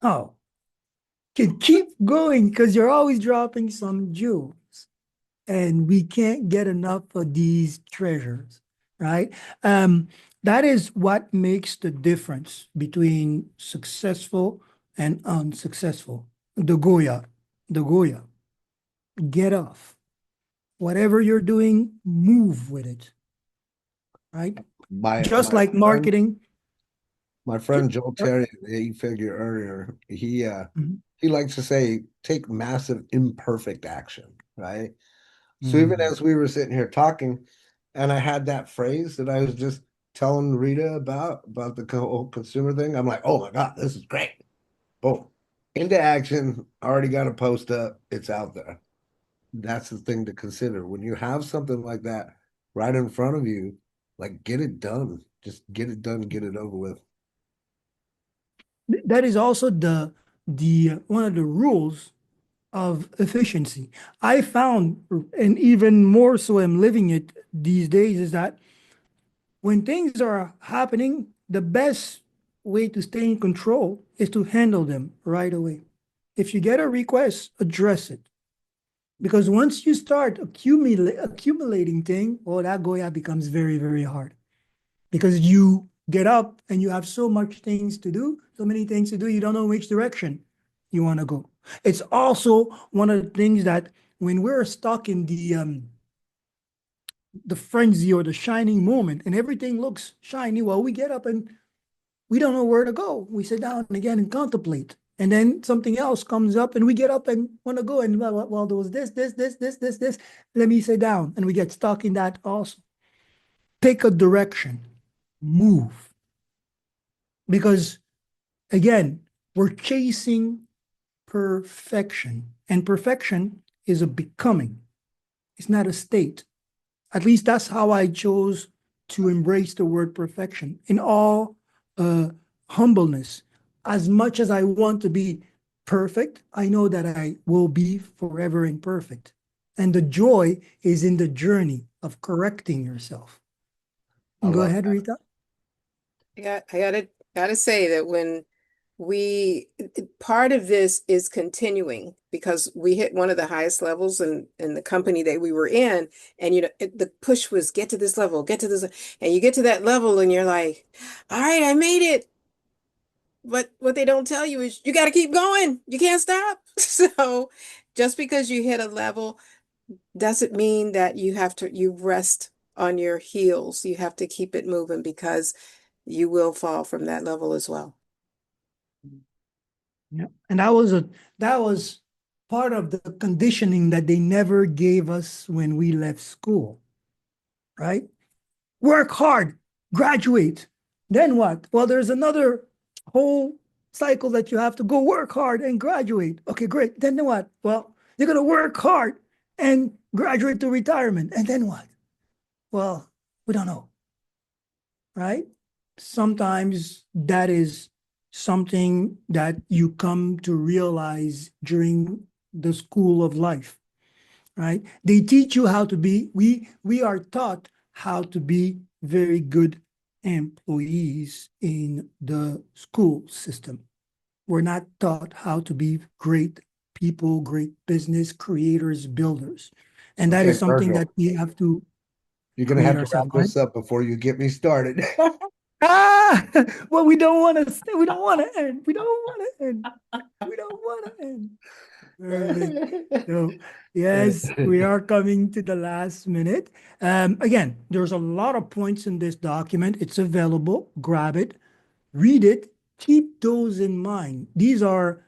Speaker 2: Oh, can keep going because you're always dropping some jewels. And we can't get enough of these treasures, right? That is what makes the difference between successful and unsuccessful. The Goya, get off. Whatever you're doing, move with it, right?
Speaker 1: My
Speaker 2: Just like
Speaker 1: friend,
Speaker 2: marketing.
Speaker 1: my friend Joel Terry, the eight-figure earner,
Speaker 2: Mhm.
Speaker 1: he likes to say, take massive imperfect action, right? So even
Speaker 2: Mhm.
Speaker 1: as we were sitting here talking, and I had that phrase that I was just telling Rita about the whole consumer thing, I'm like, oh my God, this is great. Boom. Into action, already got a post up, it's out there. That's the thing to consider. When you have something like that right in front of you, like get it done. Just get it done, get it over with.
Speaker 2: That is also the one of the rules of efficiency. I found, and even more so, I'm living it these days, is that when things are happening, the best way to stay in control is to handle them right away. If you get a request, address it. Because once you start accumulating things, well, that Goya becomes very, very hard. Because you get up and you have so much things to do, so many things to do, you don't know which direction you want to go. It's also one of the things that when we're stuck in the frenzy or the shining moment and everything looks shiny, well, we get up and we don't know where to go. We sit down again and contemplate. And then something else comes up and we get up and want to go. And well, there was this. Let me sit down. And we get stuck in that also. Pick a direction, move. Because again, we're chasing perfection. And perfection is a becoming, it's not a state. At least that's how I chose to embrace the word perfection in all humbleness. As much as I want to be perfect, I know that I will be forever imperfect. And the joy is in the journey of correcting yourself.
Speaker 1: I
Speaker 2: Go
Speaker 1: love
Speaker 2: ahead,
Speaker 1: that.
Speaker 2: Rita.
Speaker 3: I gotta say that when part of this is continuing because we hit one of the highest levels in the company that we were in, and the push was get to this level, get to this, and you get to that level, and you're like, all right, I made it. But what they don't tell you is you got to keep going. You can't stop. So just because you hit a level doesn't mean that you rest on your heels. You have to keep it moving because you will fall from that level as well.
Speaker 2: Yeah. And that was part of the conditioning that they never gave us when we left school, right? Work hard, graduate. Then what? Well, there's another whole cycle that you have to go work hard and graduate. Okay, great. Then what? Well, you're going to work hard and graduate to retirement. And then what? Well, we don't know, right? Sometimes that is something that you come to realize during the school of life, right? They teach you how to be, we are taught how to be very good employees in the school system. We're not taught how to be great people, great business creators, builders. And that
Speaker 1: Okay,
Speaker 2: is something that
Speaker 1: Virgil,
Speaker 2: we have to
Speaker 1: you're gonna
Speaker 2: create
Speaker 1: have to
Speaker 2: ourselves.
Speaker 1: wrap this up before you get me started.
Speaker 2: Ah, well, we don't want to. We don't want to end. We don't want to end. We don't want to end. Perfect. So, yes, we are coming to the last minute. Again, there's a lot of points in this document. It's available. Grab it, read it, keep those in mind. These are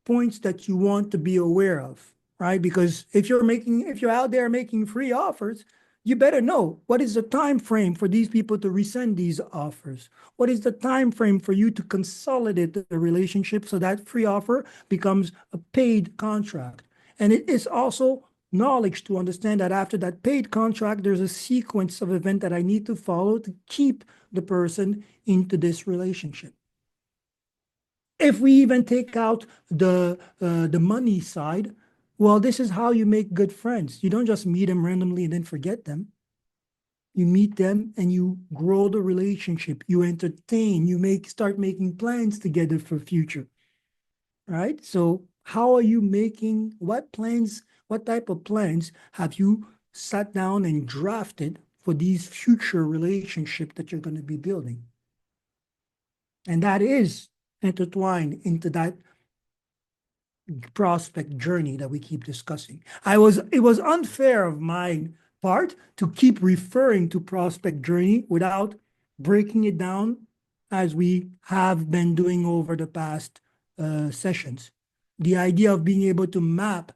Speaker 2: points that you want to be aware of, right? Because if you're out there making free offers, you better know what is the time frame for these people to resend these offers. What is the time frame for you to consolidate the relationship so that free offer becomes a paid contract? And it is also knowledge to understand that after that paid contract, there's a sequence of event that I need to follow to keep the person into this relationship. If we even take out the money side, well, this is how you make good friends. You don't just meet them randomly and then forget them. You meet them and you grow the relationship. You entertain. You start making plans together for future. Right? So how are you making, what plans, what type of plans have you sat down and drafted for these future relationships that you're going to be building? And that is intertwined into that prospect journey that we keep discussing. It was unfair of my part to keep referring to prospect journey without breaking it down as we have been doing over the past sessions. The idea of being able to map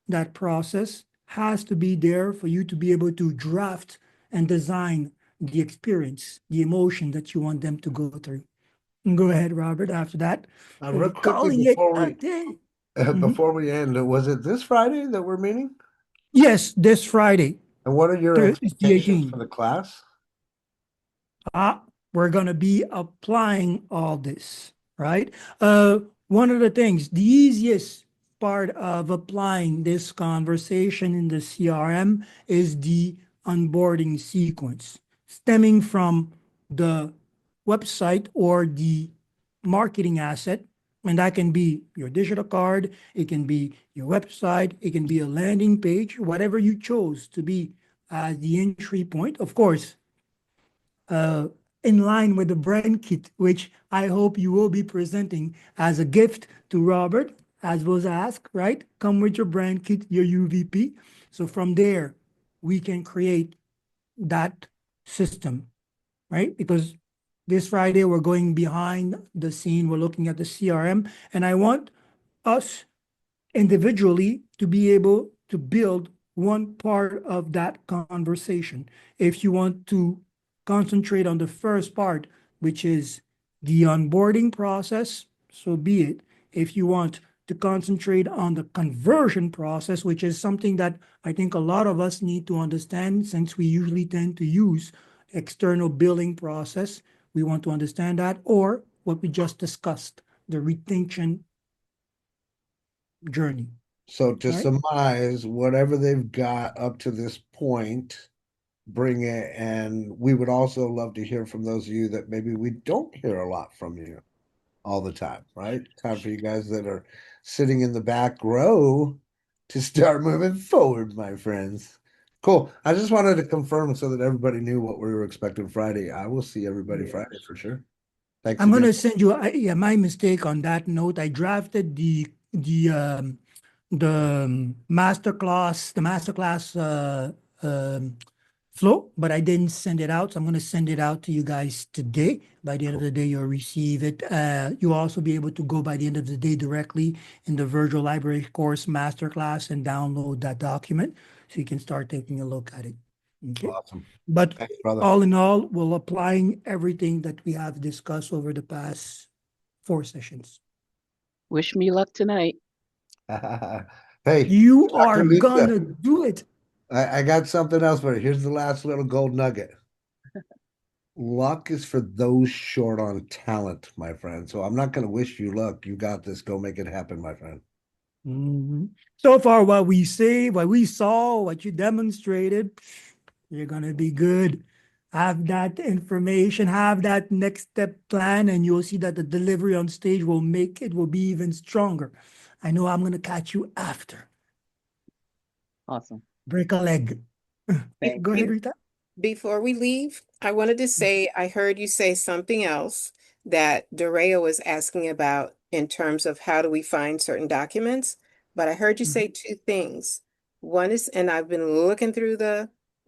Speaker 2: that process has to be there for you to be able to draft and design the experience, the emotion that you want them to go through. And go ahead, Robert, after that.
Speaker 1: Real quickly
Speaker 2: Calling it a day. Mhm.
Speaker 1: before we end, was it this Friday that we're meeting?
Speaker 2: Yes, this Friday,
Speaker 1: And what are your
Speaker 2: it's the
Speaker 1: expectations for
Speaker 2: 18th.
Speaker 1: the class?
Speaker 2: We're going to be applying all this, right? One of the things, the easiest part of applying this conversation in the CRM is the onboarding sequence, stemming from the website or the marketing asset. And that can be your digital card, it can be your website, it can be a landing page, whatever you chose to be the entry point. Of course, uh, in line with the brand kit, which I hope you will be presenting as a gift to Robert, as was asked, right? Come with your brand kit, your UVP. So from there, we can create that system, right? Because this Friday, we're going behind the scene. We're looking at the CRM, and I want us individually to be able to build one part of that conversation. If you want to concentrate on the first part, which is the onboarding process, so be it. If you want to concentrate on the conversion process, which is something that I think a lot of us need to understand since we usually tend to use external billing process, we want to understand that, or what we just discussed, the retention journey.
Speaker 1: So to
Speaker 2: Right?
Speaker 1: summarize, whatever they've got up to this point, bring it. And we would also love to hear from those of you that maybe we don't hear a lot from you all the time, right? Time for you guys that are sitting in the back row to start moving forward, my friends. Cool. I just wanted to confirm so that everybody knew what we were expecting Friday. I will see everybody
Speaker 2: Yeah.
Speaker 1: Friday for sure. Thanks
Speaker 2: I'm going
Speaker 1: again.
Speaker 2: to send you, yeah, my mistake on that note. I drafted the masterclass flow, but I didn't send it out. So I'm going to send it out to you guys today. By the end of the day, you'll receive it. You'll also be able to go by the end of the day directly in the Virgile Library course masterclass and download that document so you can start taking a look at it. Okay.
Speaker 1: Awesome.
Speaker 2: But
Speaker 1: Thanks, brother.
Speaker 2: all in all, we're applying everything that we have discussed over the past 4 sessions.
Speaker 4: Wish me luck tonight.
Speaker 1: Hey,
Speaker 2: You
Speaker 1: Dr.
Speaker 2: are
Speaker 1: Lisa,
Speaker 2: gonna do it.
Speaker 1: I got something else for you. Here's the last little gold nugget. Luck is for those short on talent, my friend. So I'm not going to wish you luck. You got this. Go make it happen, my friend.
Speaker 2: Mhm. So far, what we say, what we saw, what you demonstrated, you're gonna be good. Have that information, have that next step plan, and you'll see that the delivery on stage will make it will be even stronger. I know I'm gonna catch you after.
Speaker 4: Awesome.
Speaker 2: Break a leg.
Speaker 4: Thank
Speaker 2: Go ahead,
Speaker 4: you.
Speaker 2: Rita.
Speaker 3: Before we leave, I wanted to say, I heard you say something else that Dorea was asking about in terms of how do we find certain documents, but I heard you say two things. One is, and I've been looking through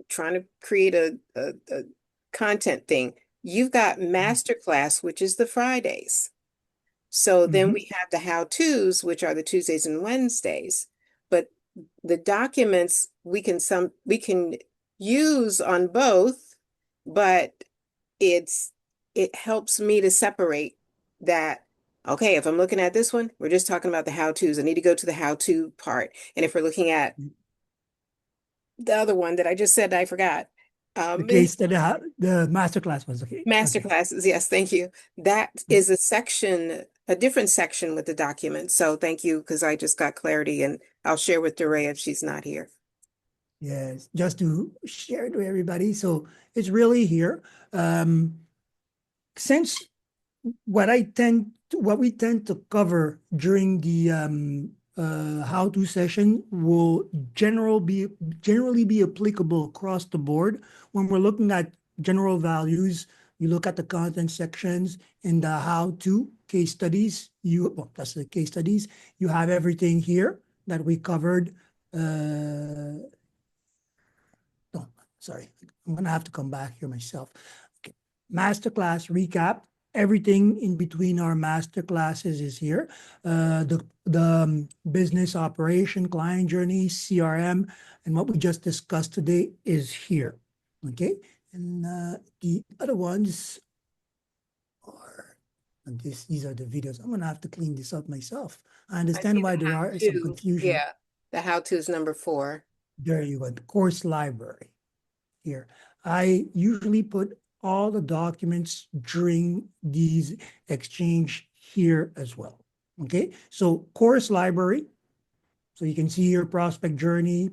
Speaker 3: trying to create a content thing. You've got Masterclass, which is the Fridays. So then we have the how-tos, which are the Tuesdays and Wednesdays. But the documents we can use on both, but it helps me to separate that. Okay, if I'm looking at this one, we're just talking about the how-tos. I need to go to the how-to part. And if we're looking at the other one that I just said, I forgot.
Speaker 2: The case that the masterclass was okay.
Speaker 3: Master classes, yes, thank you. That is a section a different section with the document. So thank you, because I just got clarity, and I'll share with DeRay if she's not here.
Speaker 2: Yes, just to share it with everybody. So it's really here. Since what we tend to cover during the how-to session will generally be applicable across the board. When we're looking at general values, you look at the content sections in the how-to case studies. That's the case studies. You have everything here that we covered. No, sorry, I'm gonna have to come back here myself. Okay. Masterclass recap. Everything in between our master classes is here. The business operation, client journey, CRM, and what we just discussed today is here. Okay, and the other ones are, and these are the videos. I'm gonna have to clean this up myself. I understand why there are some confusion.
Speaker 3: Yeah, the how-to is number 4.
Speaker 2: There you go, the course library here. I usually put all the documents during these exchange here as well. Okay, so course library. So you can see here prospect journey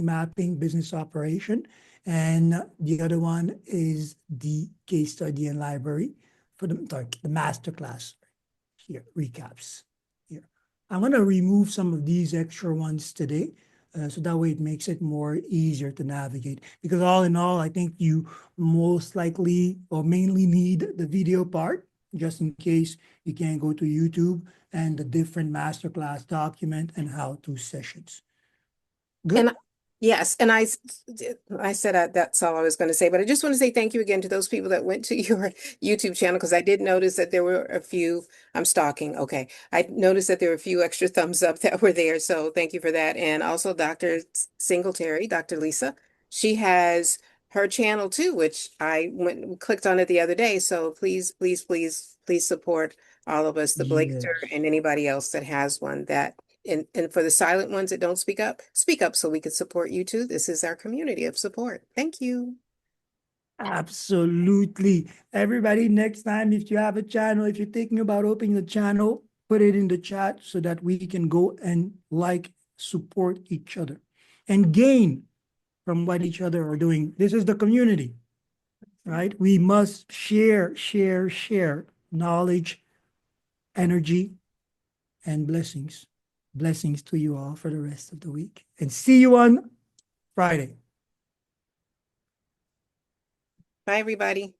Speaker 2: mapping, business operation. And the other one is the case study and library for the masterclass here, recaps here. I'm going to remove some of these extra ones today. So that way it makes it more easier to navigate, because all in all, I think you most likely or mainly need the video part, just in case you can't go to YouTube, and the different masterclass document and how-to sessions. Good.
Speaker 3: And yes, and I said that's all I was going to say, but I just want to say thank you again to those people that went to your YouTube channel, because I did notice that there were a few. I'm stalking. Okay, I noticed that there were a few extra thumbs up that were there, so thank you for that. And also Dr. Singletary, Dr. Lisa, she has her channel too, which I went and clicked on it the other day. So please, please, please, please support all of us, the Blakester
Speaker 2: Yes.
Speaker 3: and anybody else that has one that. And for the silent ones that don't speak up so we can support you too. This is our community of support. Thank you.
Speaker 2: Absolutely. Everybody, next time, if you have a channel, if you're thinking about opening the channel, put it in the chat so that we can go and support each other and gain from what each other are doing. This is the community, right? We must share knowledge, energy, and blessings. Blessings to you all for the rest of the week. And see you on Friday.
Speaker 3: Bye, everybody.